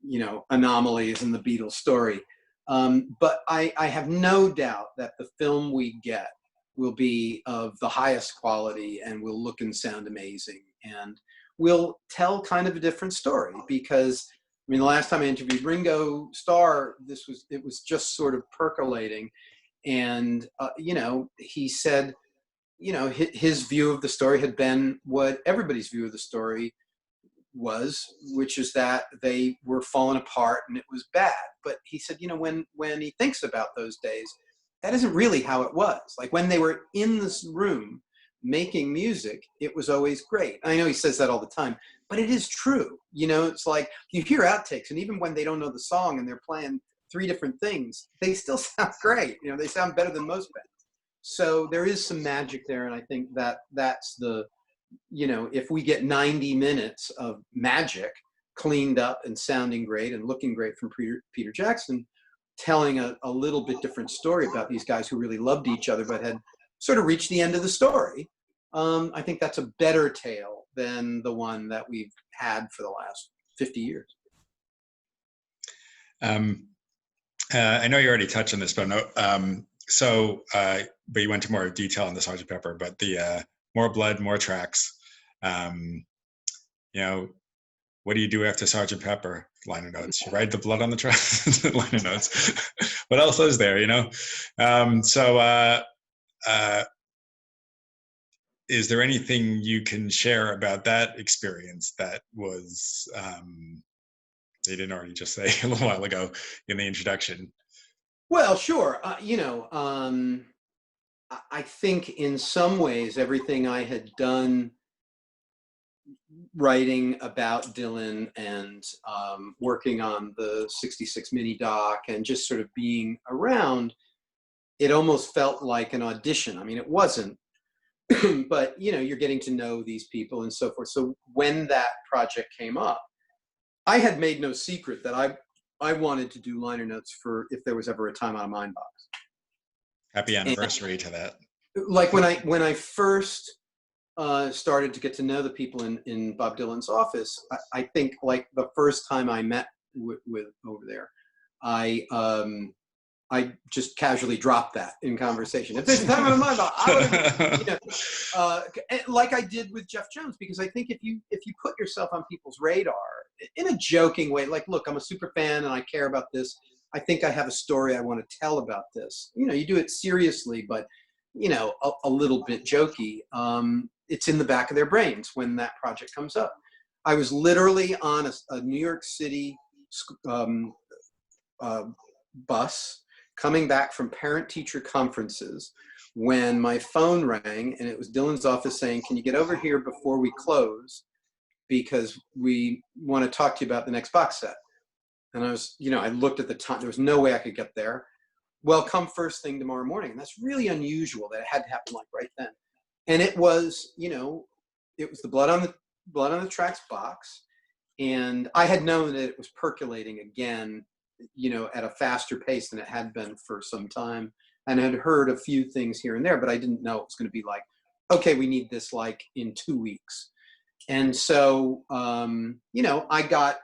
you know, anomalies in the Beatles story. But I have no doubt that the film we get will be of the highest quality and will look and sound amazing. And will tell kind of a different story, because I mean, the last time I interviewed Ringo Starr, it was just sort of percolating. And, you know, he said, you know, his view of the story had been what everybody's view of the story was, which is that they were falling apart and it was bad. But he said, you know, when he thinks about those days, that isn't really how it was. Like when they were in this room making music, it was always great. I know he says that all the time, but it is true. You know, it's like you hear outtakes, and even when they don't know the song and they're playing 3 different things, they still sound great. You know, they sound better than most bands. So there is some magic there, and I think that that's the, you know, if we get 90 minutes of magic cleaned up and sounding great and looking great from Peter Jackson, telling a little bit different story about these guys who really loved each other but had sort of reached the end of the story, I think that's a better tale than the one that we've had for the last 50 years. I know you already touched on this, but no. But you went to more detail on the Sgt. Pepper. But the more blood, more tracks. You know, what do you do after Sgt. Pepper? Liner notes. You write the blood on the tracks. Liner notes. What else is there? You know. Is there anything you can share about that experience that was they didn't already just say a little while ago in the introduction? Well, sure. You know, I think in some ways everything I had done writing about Dylan and working on the 66 mini doc and just sort of being around, it almost felt like an audition. I mean, it wasn't, but you know, you're getting to know these people and so forth. So when that project came up, I had made no secret that I wanted to do liner notes for if there was ever a Time Out of Mind box. Happy anniversary to that. Like when I first started to get to know the people in Bob Dylan's office, I think like the first time I met with over there, I just casually dropped that in conversation. If there's a Time Out of Mind box, I would have, you know, like I did with Jeff Jones, because I think if you put yourself on people's radar in a joking way, like, look, I'm a super fan and I care about this. I think I have a story I want to tell about this. You know, you do it seriously, but you know, a little bit jokey. It's in the back of their brains when that project comes up. I was literally on a New York City bus coming back from parent-teacher conferences when my phone rang, and it was Dylan's office saying, "Can you get over here before we close? Because we want to talk to you about the next box set." And I was, you know, I looked at the time. There was no way I could get there. Well, come first thing tomorrow morning. And that's really unusual that it had to happen like right then. And it was, you know, it was the Blood on the Tracks box. And I had known that it was percolating again, you know, at a faster pace than it had been for some time, and had heard a few things here and there, but I didn't know it was going to be like, okay, we need this like in 2 weeks. And so, you know, I got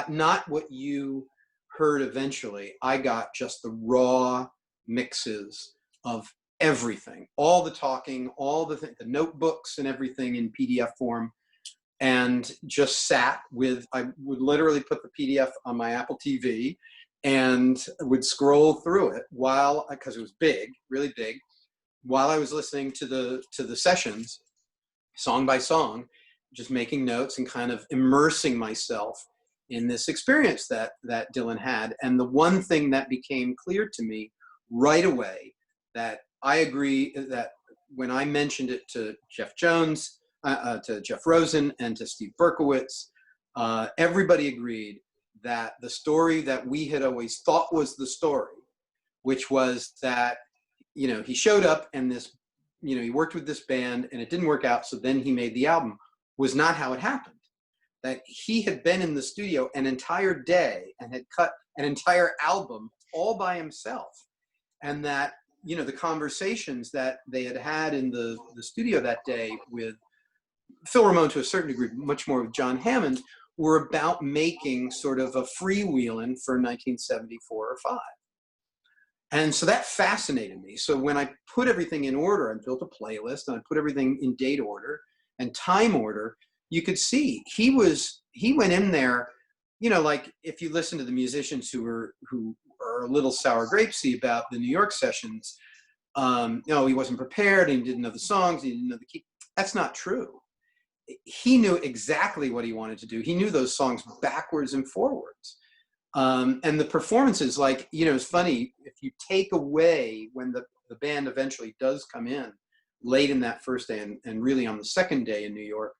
not what you heard eventually. I got just the raw mixes of everything, all the talking, all the notebooks and everything in PDF form. And just sat with, I would literally put the PDF on my Apple TV and would scroll through it while, because it was big, really big, while I was listening to the sessions, song by song. just making notes and kind of immersing myself in this experience that Dylan had. And the one thing that became clear to me right away, that I agree, that when I mentioned it to Jeff Jones, to Jeff Rosen, and to Steve Berkowitz, everybody agreed that the story that we had always thought was the story, which was that, you know, he showed up and this, you know, he worked with this band and it didn't work out, so then he made the album, was not how it happened. That he had been in the studio an entire day and had cut an entire album all by himself. And that, you know, the conversations that they had had in the studio that day with Phil Ramone to a certain degree, much more with John Hammond, were about making sort of a freewheeling for 1974 or 5. And so that fascinated me. So when I put everything in order, I built a playlist and I put everything in date order and time order, you could see he went in there, you know, like if you listen to the musicians who are a little sour grapesy about the New York sessions, you know, he wasn't prepared, and he didn't know the songs, he didn't know the key. That's not true. He knew exactly what he wanted to do. He knew those songs backwards and forwards. And the performances, like, you know, it's funny, if you take away when the band eventually does come in late in that first day and really on the second day in New York,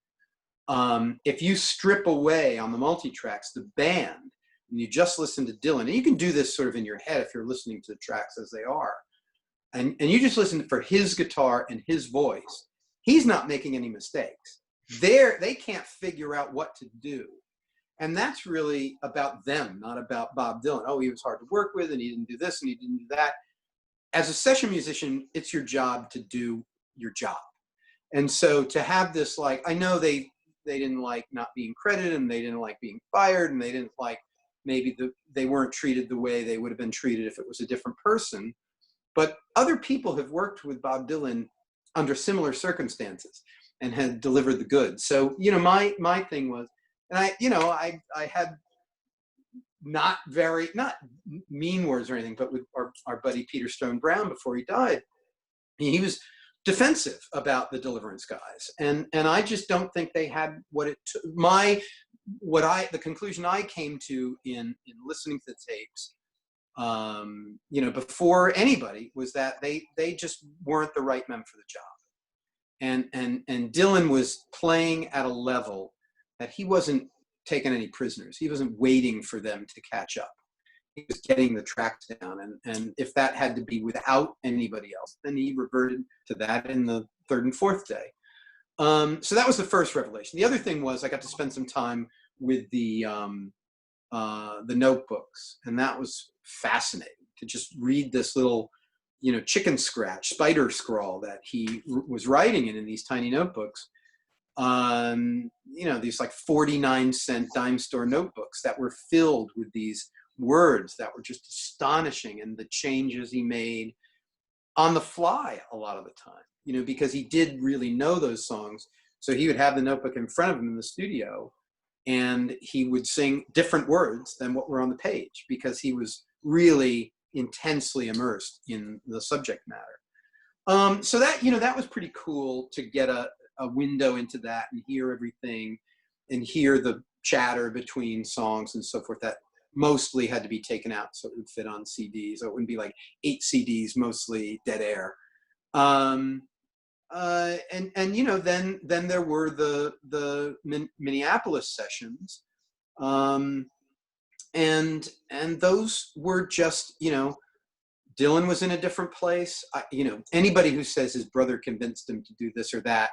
if you strip away on the multi-tracks the band and you just listen to Dylan, and you can do this sort of in your head if you're listening to the tracks as they are, and you just listen for his guitar and his voice, he's not making any mistakes. They can't figure out what to do. And that's really about them, not about Bob Dylan. Oh, he was hard to work with and he didn't do this and he didn't do that. As a session musician, it's your job to do your job. And so to have this, like, I know they didn't like not being credited and they didn't like being fired and they didn't like maybe they weren't treated the way they would have been treated if it was a different person. But other people have worked with Bob Dylan under similar circumstances and had delivered the goods. So, you know, my thing was, and I had not mean words or anything, but with our buddy Peter Stone Brown before he died, he was defensive about the Deliverance guys, and I just don't think they had what it took. The conclusion I came to in listening to the tapes, you know, before anybody, was that they just weren't the right men for the job, and Dylan was playing at a level that he wasn't taking any prisoners. He wasn't waiting for them to catch up. He was getting the tracks down, and if that had to be without anybody else, then he reverted to that in the third and fourth day. So that was the first revelation. The other thing was I got to spend some time with the notebooks, and that was fascinating to just read this little, you know, chicken scratch, spider scrawl that he was writing in these tiny notebooks. You know, these like 49-cent dime store notebooks that were filled with these words that were just astonishing, and the changes he made on the fly a lot of the time, you know, because he did really know those songs. So he would have the notebook in front of him in the studio and he would sing different words than what were on the page because he was really intensely immersed in the subject matter. So that, you know, that was pretty cool to get a window into that and hear everything and hear the chatter between songs and so forth that mostly had to be taken out so it would fit on CDs. So it wouldn't be like 8 CDs, mostly dead air. And you know, then there were the Minneapolis sessions. And those were just, you know, Dylan was in a different place. You know, anybody who says his brother convinced him to do this or that,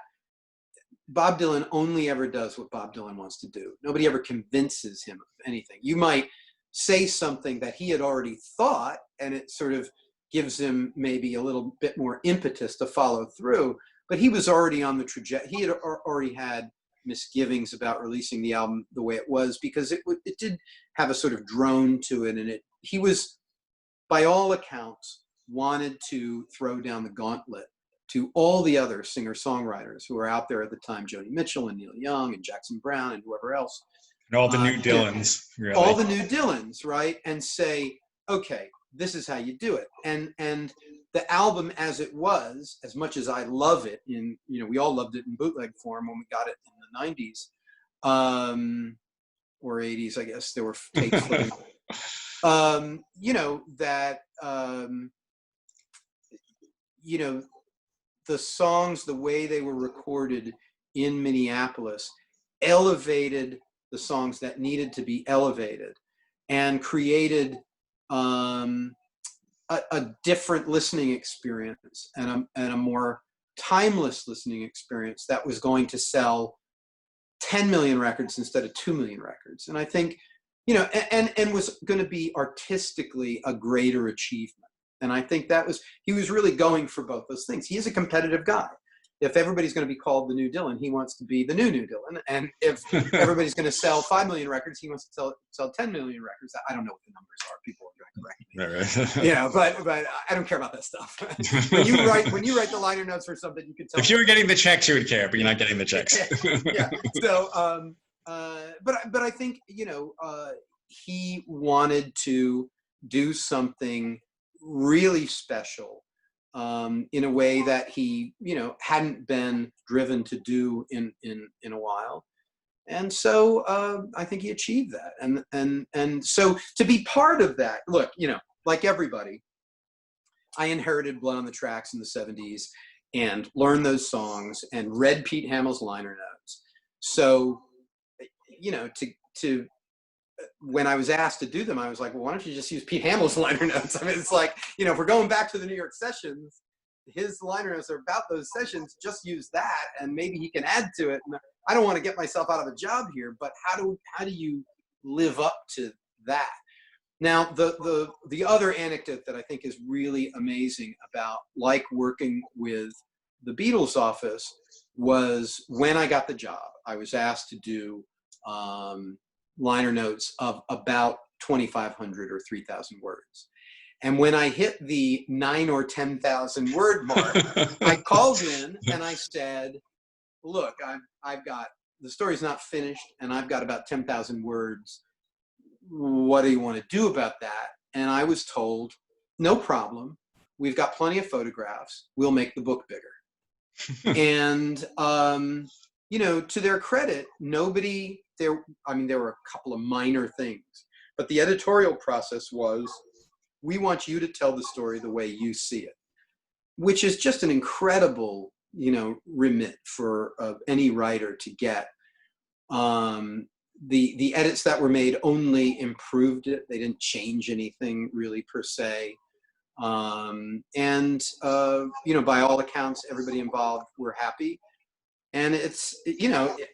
Bob Dylan only ever does what Bob Dylan wants to do. Nobody ever convinces him of anything. You might say something that he had already thought, and it sort of gives him maybe a little bit more impetus to follow through, but he was already on the trajectory. He had already had misgivings about releasing the album the way it was, because it did have a sort of drone to it, and he was, by all accounts, wanted to throw down the gauntlet to all the other singer-songwriters who were out there at the time, Joni Mitchell and Neil Young and Jackson Browne and whoever else. And all the new Dylans, really. All the new Dylans, right? And say, okay, this is how you do it. And the album as it was, as much as I love it, we all loved it in bootleg form when we got it in the 90s, or 80s, I guess. There were tapes flipping. The songs, the way they were recorded in Minneapolis, elevated the songs that needed to be elevated and created a different listening experience and a more timeless listening experience that was going to sell 10 million records instead of 2 million records. And I think, and was going to be artistically a greater achievement. And I think he was really going for both those things. He is a competitive guy. If everybody's going to be called the new Dylan, he wants to be the new Dylan. And if everybody's going to sell 5 million records, he wants to sell 10 million records. I don't know what the numbers are. People are going to correct me. Right. But I don't care about that stuff. when you write the liner notes for something, you can tell. If you were getting the checks, you would care, but you're not getting the checks. Yeah. So, but I think he wanted to do something really special. In a way that he, hadn't been driven to do in a while, and so I think he achieved that. And so to be part of that, look, like everybody, I inherited Blood on the Tracks in the '70s and learned those songs and read Pete Hamill's liner notes. So, to when I was asked to do them, I was like, well, why don't you just use Pete Hamill's liner notes? I mean, it's like, if we're going back to the New York sessions, his liner notes are about those sessions, just use that, and maybe he can add to it. And I don't want to get myself out of a job here, but how do you live up to that? Now, the other anecdote that I think is really amazing about working with the Beatles office was when I got the job, I was asked to do liner notes of about 2,500 or 3,000 words. And when I hit the 9,000 or 10,000 word mark, I called in and I said, look, I've got, the story's not finished and I've got about 10,000 words. What do you want to do about that? And I was told, no problem. We've got plenty of photographs. We'll make the book bigger. And, to their credit, there were a couple of minor things, but the editorial process was, we want you to tell the story the way you see it, which is just an incredible, remit for any writer to get. The edits that were made only improved it. They didn't change anything really per se. By all accounts, everybody involved were happy. And it's,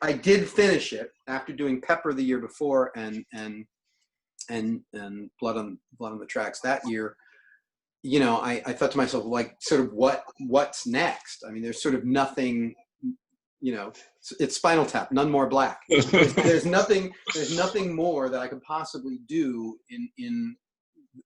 I did finish it after doing Pepper the year before and Blood on the Tracks that year. I thought to myself, like, sort of what's next? I mean, there's sort of nothing, it's Spinal Tap, none more black. There's nothing more that I could possibly do in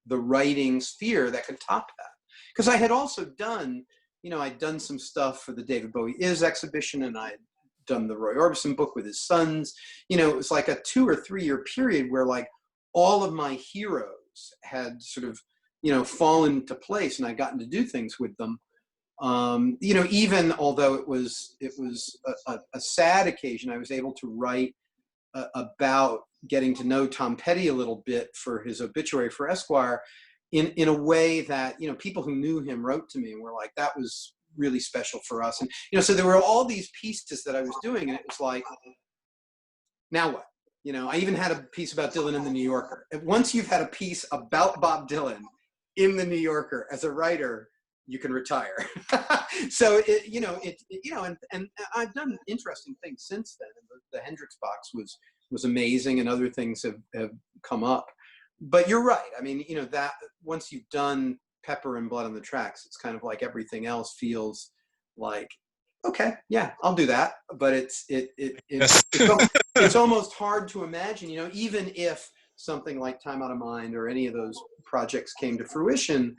the writing sphere that could top that. Because I had also done, I'd done some stuff for the David Bowie Is exhibition, and I'd done the Roy Orbison book with his sons. It was like a 2 or 3 year period where, like, all of my heroes had sort of, fallen into place, and I'd gotten to do things with them. Even although it was a sad occasion, I was able to write about getting to know Tom Petty a little bit for his obituary for Esquire in a way that, people who knew him wrote to me and were like, that was really special for us. And, so there were all these pieces that I was doing, and it was like, now what? I even had a piece about Dylan in the New Yorker. Once you've had a piece about Bob Dylan in the New Yorker as a writer, you can retire. So and I've done interesting things since then. The Hendrix box was amazing, and other things have come up. But you're right. I mean, that once you've done Pepper and Blood on the Tracks, it's kind of like everything else feels like, okay, yeah, I'll do that. But it's almost hard to imagine, even if something like Time Out of Mind or any of those projects came to fruition,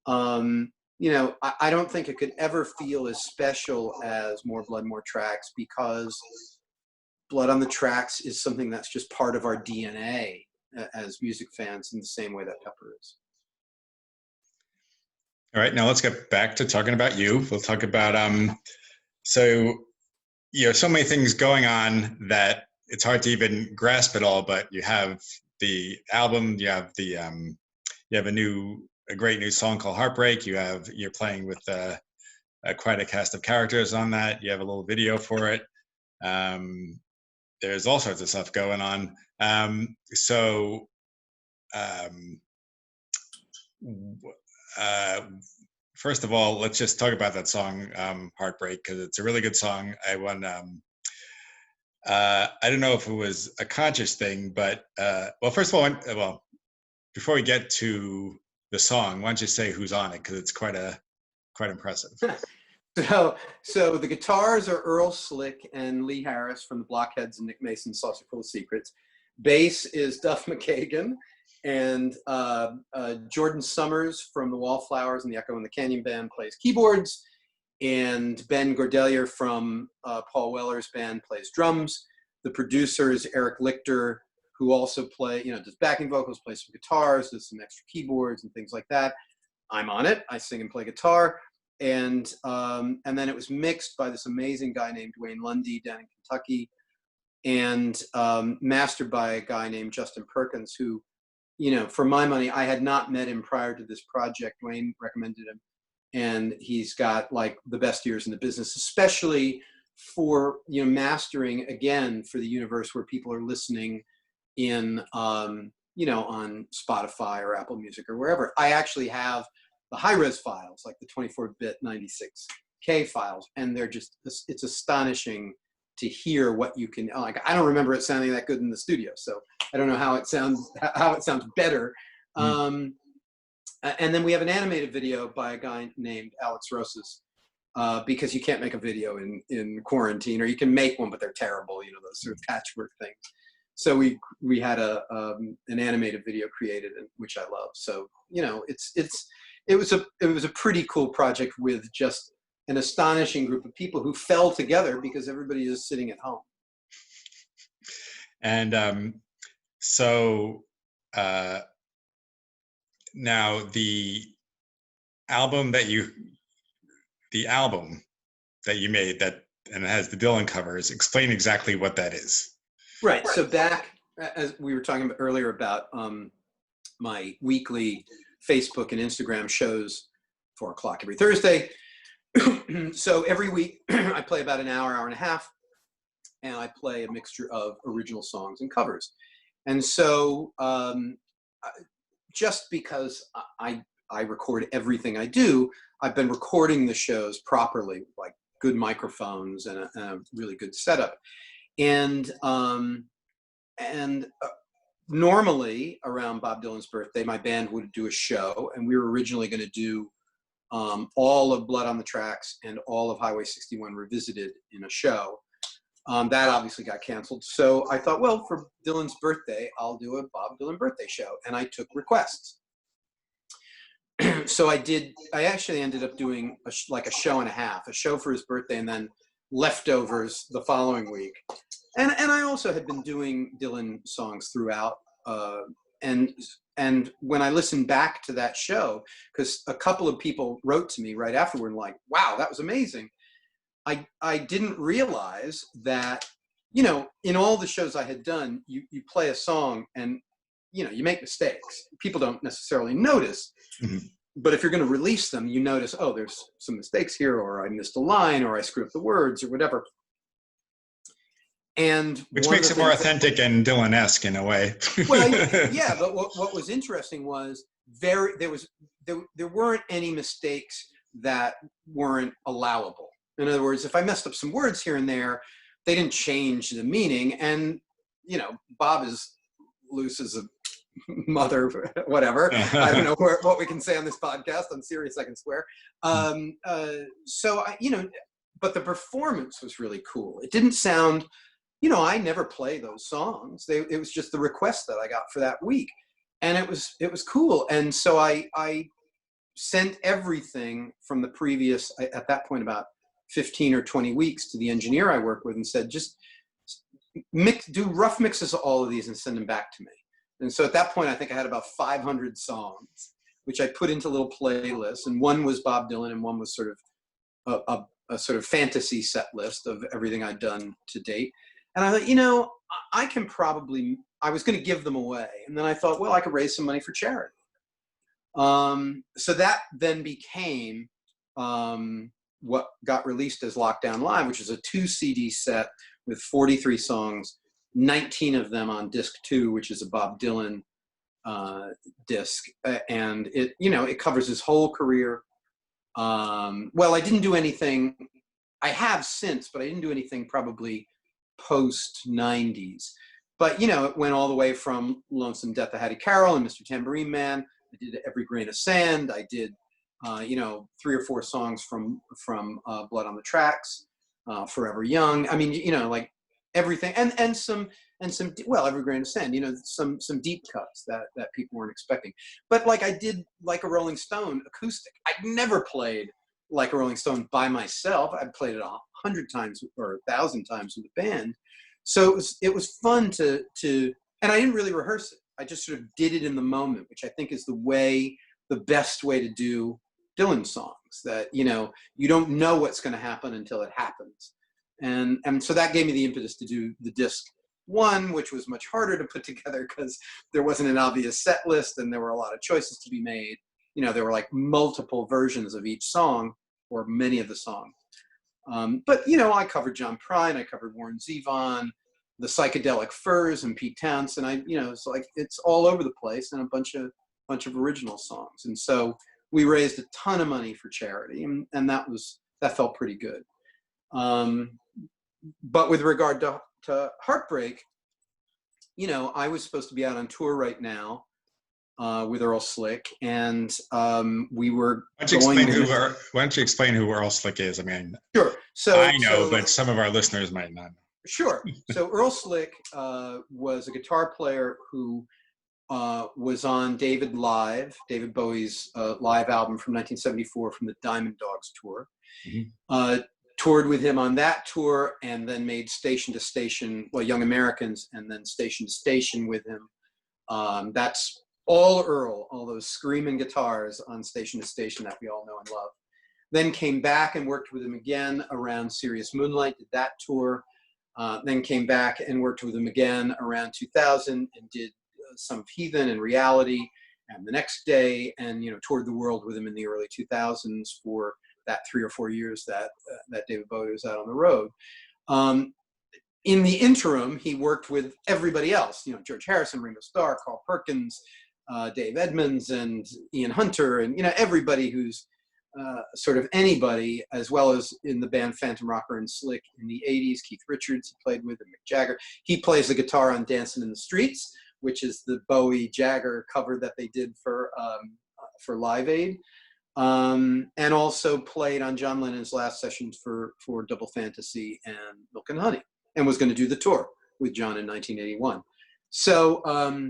I don't think it could ever feel as special as More Blood, More Tracks, because Blood on the Tracks is something that's just part of our DNA as music fans, in the same way that Pepper is. All right, now let's get back to talking about you. We'll talk about, so so many things going on that it's hard to even grasp it all. But you have the album, you have you have a great new song called Heartbreak. You're playing with quite a cast of characters on that. You have a little video for it. There's all sorts of stuff going on. So first of all, let's just talk about that song, Heartbreak, because it's a really good song. I don't know if it was a conscious thing, but well, first of all, before we get to the song, why don't you say who's on it, because it's quite impressive. So the guitars are Earl Slick and Lee Harris from the Blockheads and Nick Mason's Saucer Full of Secrets. Bass is Duff McKagan, and Jordan Summers from the Wallflowers and the Echo and the Canyon Band plays keyboards, and Ben Gordelier from Paul Weller's band plays drums. The producer is Eric Lichter, who also does backing vocals, plays some guitars, does some extra keyboards and things like that. I'm on it. I sing and play guitar. And then it was mixed by this amazing guy named Wayne Lundy down in Kentucky, and mastered by a guy named Justin Perkins, who, for my money, I had not met him prior to this project. Wayne recommended him, and he's got like the best ears in the business, especially for mastering again for the universe where people are listening in on Spotify or Apple Music or wherever. I actually have the high-res files, like the 24-bit 96K files, and it's astonishing to hear what you can, like, I don't remember it sounding that good in the studio, so I don't know how it sounds better. And then we have an animated video by a guy named Alex Rosas, because you can't make a video in quarantine, or you can make one, but they're terrible, those sort of patchwork things. So we had an animated video created, which I love. So, it was a pretty cool project with just an astonishing group of people who fell together because everybody is sitting at home. And so now the album that you made, that and it has the Dylan covers, explain exactly what that is. Right. So back, as we were talking about earlier about my weekly Facebook and Instagram shows, 4:00 every Thursday. So every week I play about an hour and a half, and I play a mixture of original songs and covers. And so just because I record everything I do, I've been recording the shows properly, like good microphones and a really good setup. And normally around Bob Dylan's birthday, my band would do a show, and we were originally going to do all of Blood on the Tracks and all of Highway 61 Revisited in a show. That obviously got canceled. So I thought, well, for Dylan's birthday, I'll do a Bob Dylan birthday show. And I took requests. So I actually ended up doing a show and a half, a show for his birthday, and then leftovers the following week. And I also had been doing Dylan songs throughout. And when I listened back to that show, because a couple of people wrote to me right afterward, like, wow, that was amazing. I didn't realize that, in all the shows I had done, you play a song and, you make mistakes. People don't necessarily notice. Mm-hmm. But if you're going to release them, you notice, oh, there's some mistakes here, or I missed a line, or I screwed up the words, or whatever. And which makes it more authentic and Dylan-esque in a way. Well, yeah, but what was interesting was there weren't any mistakes that weren't allowable. In other words, if I messed up some words here and there, they didn't change the meaning. And Bob is loose as a mother, whatever. I don't know what we can say on this podcast. I'm serious, I can swear. So but the performance was really cool. It didn't sound. I never play those songs. It was just the request that I got for that week, and it was cool. And so I sent everything from the previous, at that point, about 15 or 20 weeks to the engineer I work with and said, just do rough mixes of all of these and send them back to me. And so at that point, I think I had about 500 songs, which I put into little playlists. And one was Bob Dylan, and one was sort of a sort of fantasy set list of everything I'd done to date. And I thought, you know, I was going to give them away. And then I thought, well, I could raise some money for charity. So that then became what got released as Lockdown Live, which is a 2 CD set with 43 songs, 19 of them on disc 2, which is a Bob Dylan disc. And it, you know, it covers his whole career. Well, I didn't do anything, I have since, but I didn't do anything probably post 90s. But, you know, it went all the way from Lonesome Death of Hattie Carroll and Mr. Tambourine Man. I did Every Grain of Sand. I did, you know, 3 or 4 songs from Blood on the Tracks, Forever Young. I mean, you know, like everything, and some, well, Every Grain of Sand, you know, some deep cuts that people weren't expecting. But like I did Like a Rolling Stone acoustic. I'd never played Like a Rolling Stone by myself. I'd played it 100 times or 1,000 times with a band. So it was fun to, and I didn't really rehearse it. I just sort of did it in the moment, which I think is the best way to do Dylan songs, that, you know, you don't know what's going to happen until it happens. And so that gave me the impetus to do the disc 1, which was much harder to put together because there wasn't an obvious set list and there were a lot of choices to be made. You know, there were like multiple versions of each song, or many of the songs. But, you know, I covered John Prine, I covered Warren Zevon, the Psychedelic Furs and Pete Townsend. You know, it's like, it's all over the place, and a bunch of original songs. And so we raised a ton of money for charity, and that felt pretty good. But with regard to Heartbreak, you know, I was supposed to be out on tour right now with Earl Slick, and we were Why don't you explain who Earl Slick is? I mean, sure. So I know, but some of our listeners might not know. Sure. So Earl Slick was a guitar player who was on David Bowie's live album from 1974 from the Diamond Dogs tour. Mm-hmm. Toured with him on that tour, and then made Station to Station, well, Young Americans, and then Station to Station with him. That's all Earl, all those screaming guitars on Station to Station that we all know and love. Then came back and worked with him again around Serious Moonlight, did that tour. Then came back and worked with him again around 2000 and did some of Heathen and Reality and The Next Day, and, you know, toured the world with him in the early 2000s for that 3 or 4 years that David Bowie was out on the road. In the interim, he worked with everybody else, you know, George Harrison, Ringo Starr, Carl Perkins, Dave Edmunds, and Ian Hunter, and, you know, everybody who's sort of anybody, as well as in the band Phantom Rocker and Slick in the 80s. Keith Richards he played with, and Mick Jagger. He plays the guitar on Dancing in the Streets, which is the Bowie Jagger cover that they did for Live Aid. And also played on John Lennon's last sessions for Double Fantasy and Milk and Honey, and was going to do the tour with John in 1981. So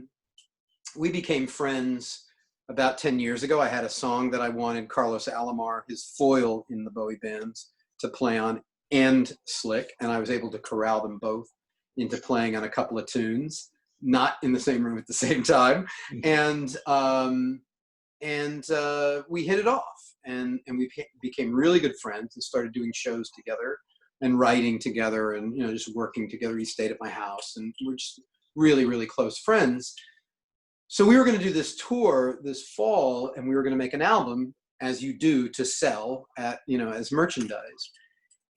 we became friends about 10 years ago. I had a song that I wanted Carlos Alomar, his foil in the Bowie bands, to play on, and Slick, and I was able to corral them both into playing on a couple of tunes, not in the same room at the same time. And we hit it off, and we became really good friends and started doing shows together and writing together, and, you know, just working together. He stayed at my house, and we're just really, really close friends. So we were going to do this tour this fall, and we were going to make an album, as you do, to sell at, you know, as merchandise.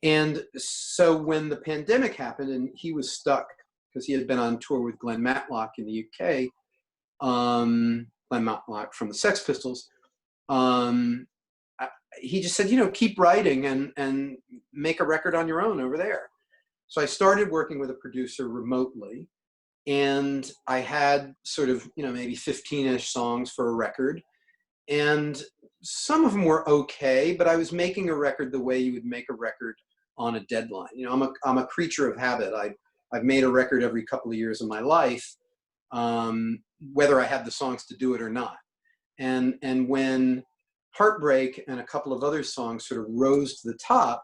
And so when the pandemic happened and he was stuck because he had been on tour with Glenn Matlock in the UK, Glenn Matlock from the Sex Pistols, he just said, you know, keep writing and make a record on your own over there. So I started working with a producer remotely, and I had sort of, you know, maybe 15-ish songs for a record, and some of them were okay, but I was making a record the way you would make a record on a deadline. You know, I'm a creature of habit. I've made a record every couple of years of my life, whether I have the songs to do it or not. And when Heartbreak and a couple of other songs sort of rose to the top,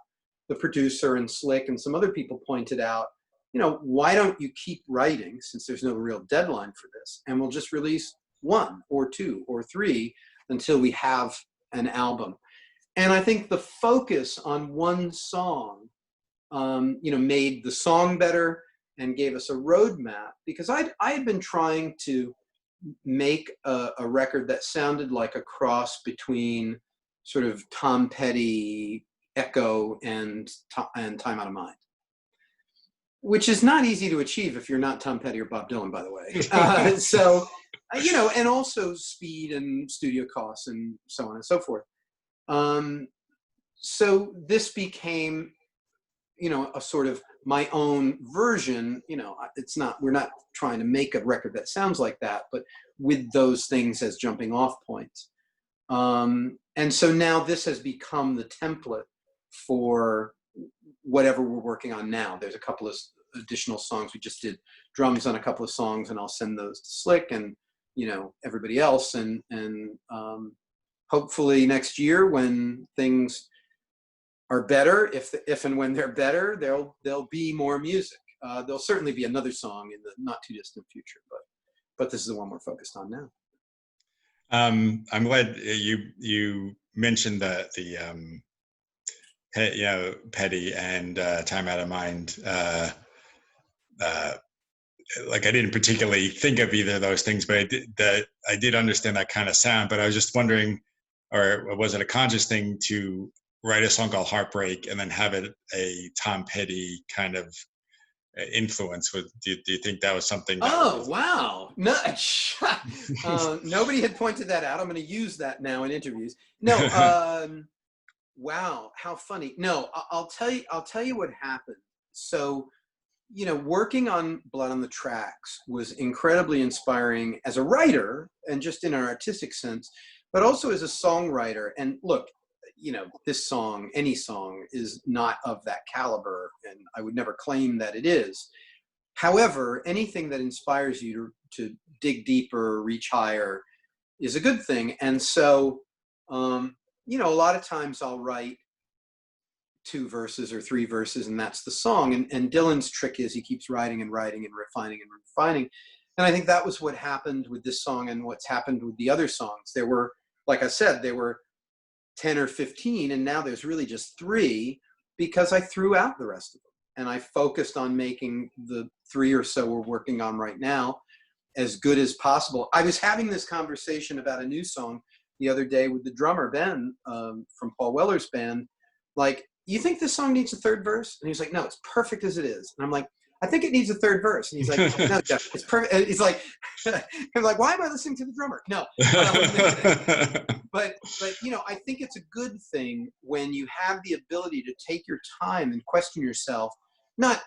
the producer and Slick and some other people pointed out, you know, why don't you keep writing, since there's no real deadline for this, and we'll just release 1 or 2 or 3 until we have an album. And I think the focus on one song, made the song better and gave us a roadmap, because I had been trying to make a record that sounded like a cross between sort of Tom Petty, Echo, and Time Out of Mind, which is not easy to achieve if you're not Tom Petty or Bob Dylan, by the way. And also speed and studio costs and so on and so forth. So this became, a sort of my own version. We're not trying to make a record that sounds like that, but with those things as jumping off points. And so now this has become the template for whatever we're working on now. There's a couple of additional songs. We just did drums on a couple of songs, and I'll send those to Slick and, everybody else. And hopefully next year, when things are better, if and when they're better, there'll be more music. There'll certainly be another song in the not too distant future, but this is the one we're focused on now. I'm glad you mentioned the Petty and Time Out of Mind. Like I didn't particularly think of either of those things, but I did understand that kind of sound. But I was just wondering, or was it a conscious thing to write a song called Heartbreak and then have it a Tom Petty kind of influence? Do you think that was something? Wow! No, nobody had pointed that out. I'm going to use that now in interviews. No, wow, how funny. No, I'll tell you what happened. So, working on Blood on the Tracks was incredibly inspiring as a writer and just in an artistic sense, but also as a songwriter. And look, this song, any song, is not of that caliber, and I would never claim that it is. However, anything that inspires you to dig deeper, reach higher, is a good thing. And so, a lot of times I'll write 2 verses or 3 verses, and that's the song. And Dylan's trick is he keeps writing and writing and refining and refining. And I think that was what happened with this song and what's happened with the other songs. There were, like I said, there were 10 or 15, and now there's really just 3, because I threw out the rest of them. And I focused on making the 3 or so we're working on right now as good as possible. I was having this conversation about a new song the other day with the drummer, Ben, from Paul Weller's band. Like, you think this song needs a 3rd verse? And he's like, no, it's perfect as it is. And I'm like, I think it needs a 3rd verse. And he's like, no, Jeff, it's perfect. He's like, I'm like, why am I listening to the drummer? No. But I think it's a good thing when you have the ability to take your time and question yourself, not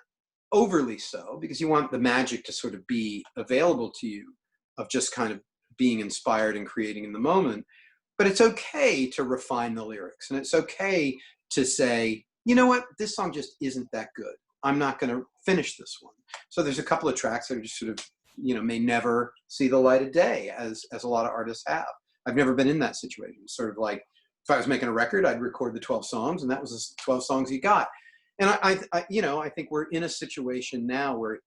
overly so, because you want the magic to sort of be available to you, of just kind of being inspired and creating in the moment. But it's okay to refine the lyrics, and it's okay to say, you know what, this song just isn't that good. I'm not going to finish this one. So there's a couple of tracks that are just sort of, may never see the light of day, as a lot of artists have. I've never been in that situation. It's sort of like, if I was making a record, I'd record the 12 songs, and that was the 12 songs you got. And I think we're in a situation now where,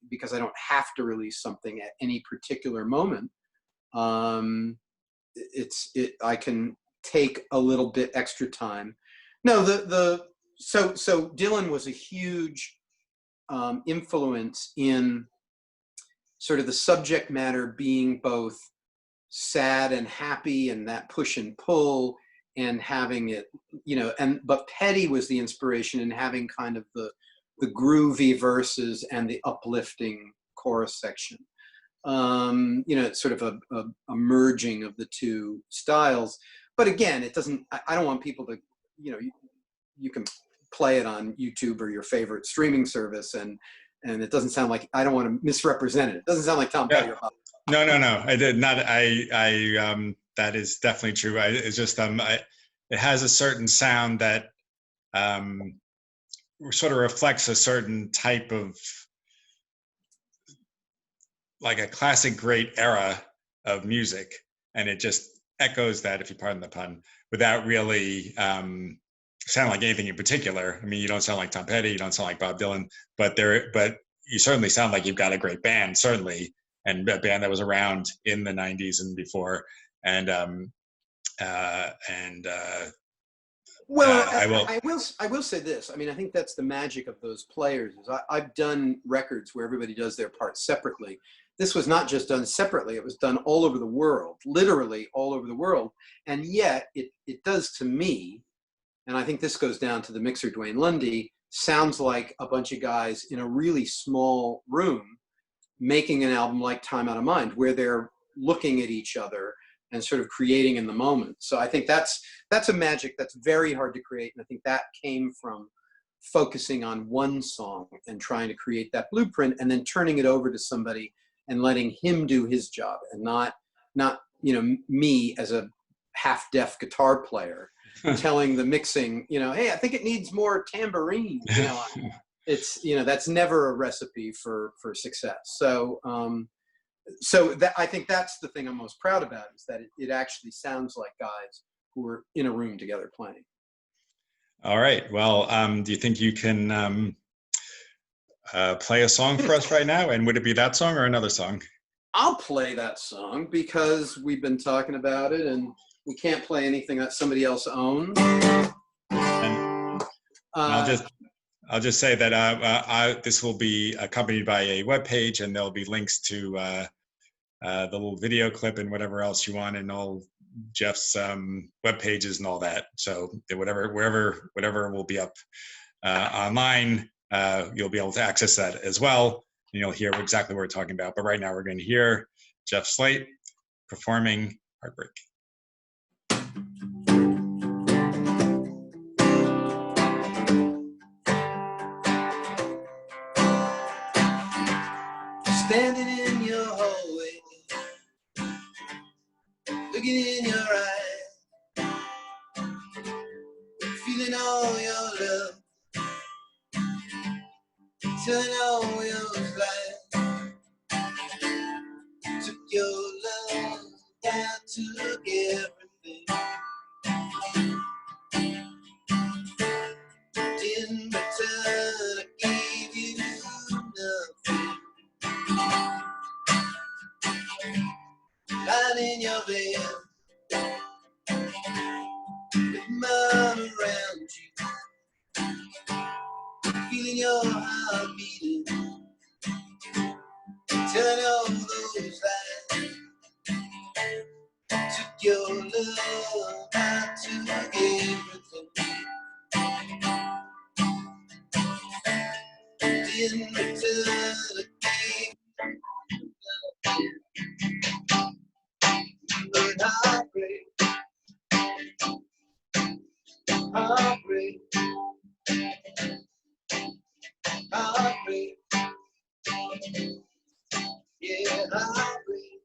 because I don't have to release something at any particular moment, I can take a little bit extra time. No, so Dylan was a huge influence in sort of the subject matter being both sad and happy, and that push and pull, and having it, but Petty was the inspiration in having kind of the groovy verses and the uplifting chorus section. It's sort of a merging of the 2 styles. But again, it doesn't, I don't want people to, you can play it on YouTube or your favorite streaming service, and it doesn't sound like, I don't want to misrepresent it. It doesn't sound like Tom Petty or Bob. No, I did not. That is definitely true. It's just, it has a certain sound that sort of reflects a certain type of, like a classic great era of music. And it just echoes that, if you pardon the pun, without really sound like anything in particular. I mean, you don't sound like Tom Petty, you don't sound like Bob Dylan, but you certainly sound like you've got a great band, certainly, and a band that was around in the 90s and before. And Well, I will. I will say this. I mean, I think that's the magic of those players. Is I've done records where everybody does their parts separately. This was not just done separately. It was done all over the world, literally all over the world. And yet it does to me, and I think this goes down to the mixer, Dwayne Lundy, sounds like a bunch of guys in a really small room making an album like Time Out of Mind, where they're looking at each other and sort of creating in the moment. So I think that's a magic that's very hard to create. And I think that came from focusing on one song and trying to create that blueprint and then turning it over to somebody and letting him do his job, and not me as a half-deaf guitar player telling the mixing, hey, I think it needs more tambourine. It's, that's never a recipe for success. So that, I think that's the thing I'm most proud about, is that it actually sounds like guys who are in a room together playing. All right. Well, do you think you can play a song for us right now? And would it be that song or another song? I'll play that song because we've been talking about it, and we can't play anything that somebody else owns. And I'll just say that this will be accompanied by a webpage, and there'll be links to the little video clip and whatever else you want, and all Jeff's web pages and all that. So whatever will be up online, you'll be able to access that as well. And you'll hear exactly what we're talking about. But right now we're going to hear Jeff Slate performing Heartbreak. Standing in your hallway, looking in your eyes, feeling all your love, telling all your lies. Took your love down, took everything. In return, I gave you nothing. Lying in your bed, with mom around you, feeling your heart beating, telling all those lies. Took your love, I took everything. In return, I gave you nothing. But heartbreak, heartbreak, heartbreak, yeah, heartbreak.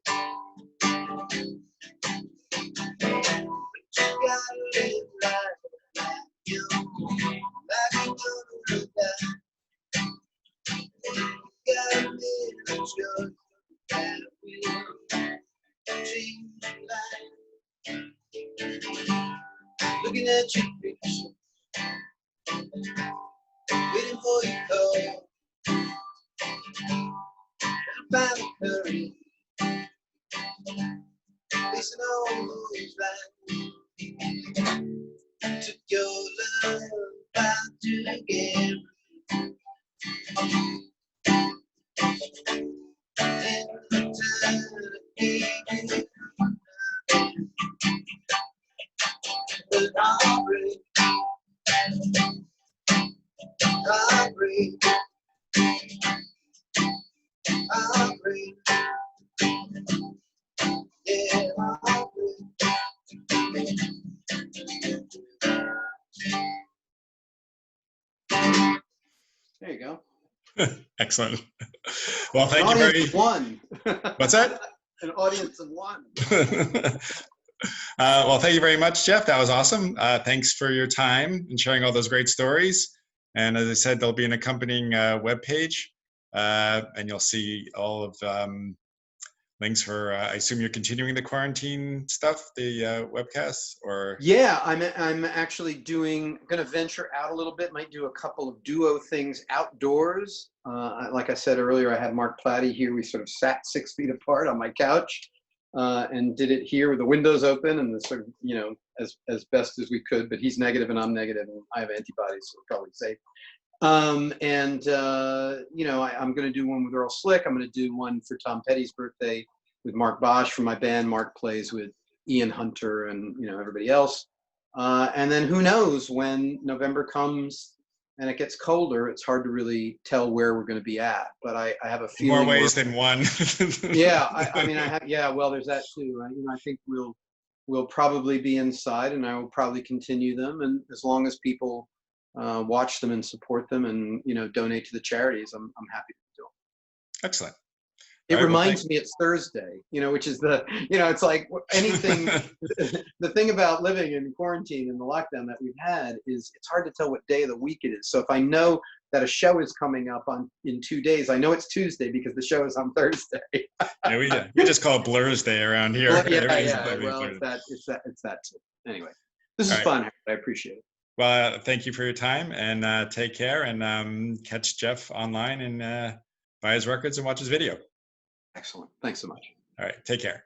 But you gotta live life like you gonna die. You gotta live a choice that will change your life. Looking at your picture, waiting for your call. Trying to find the courage, facing all those lies. Took your love, I took everything. In return, I gave you nothing. But heartbreak, heartbreak, heartbreak, yeah, heartbreak. There you go. Excellent. Well, thank you very much. One. What's that? An audience of one. Well, thank you very much, Jeff. That was awesome. Thanks for your time and sharing all those great stories. And as I said, there'll be an accompanying webpage, and you'll see all of links for, I assume you're continuing the quarantine stuff, the webcasts, or? Yeah, I'm actually gonna venture out a little bit, might do a couple of duo things outdoors. Like I said earlier, I had Mark Platty here. We sort of sat 6 feet apart on my couch and did it here with the windows open and the sort of, as best as we could. But he's negative and I'm negative, and I have antibodies, so we're probably safe. I'm going to do one with Earl Slick. I'm going to do one for Tom Petty's birthday with Mark Bosch from my band. Mark plays with Ian Hunter and everybody else. And then who knows, when November comes and it gets colder, it's hard to really tell where we're going to be at. But I have a feeling more ways than one. Yeah, I mean, I have. Yeah, well, there's that too. I think we'll probably be inside, and I will probably continue them. And as long as people watch them and support them, and donate to the charities, I'm happy to do them. Excellent. It reminds me it's Thursday, which is it's like anything. The thing about living in quarantine and the lockdown that we've had is it's hard to tell what day of the week it is. So if I know that a show is coming up in 2 days, I know it's Tuesday because the show is on Thursday. Yeah, we just call it Blur's Day around here. Well, yeah. Well, it's that too. Anyway, this is fun. I appreciate it. Well, thank you for your time, and take care, and catch Jeff online and buy his records and watch his video. Excellent. Thanks so much. All right. Take care.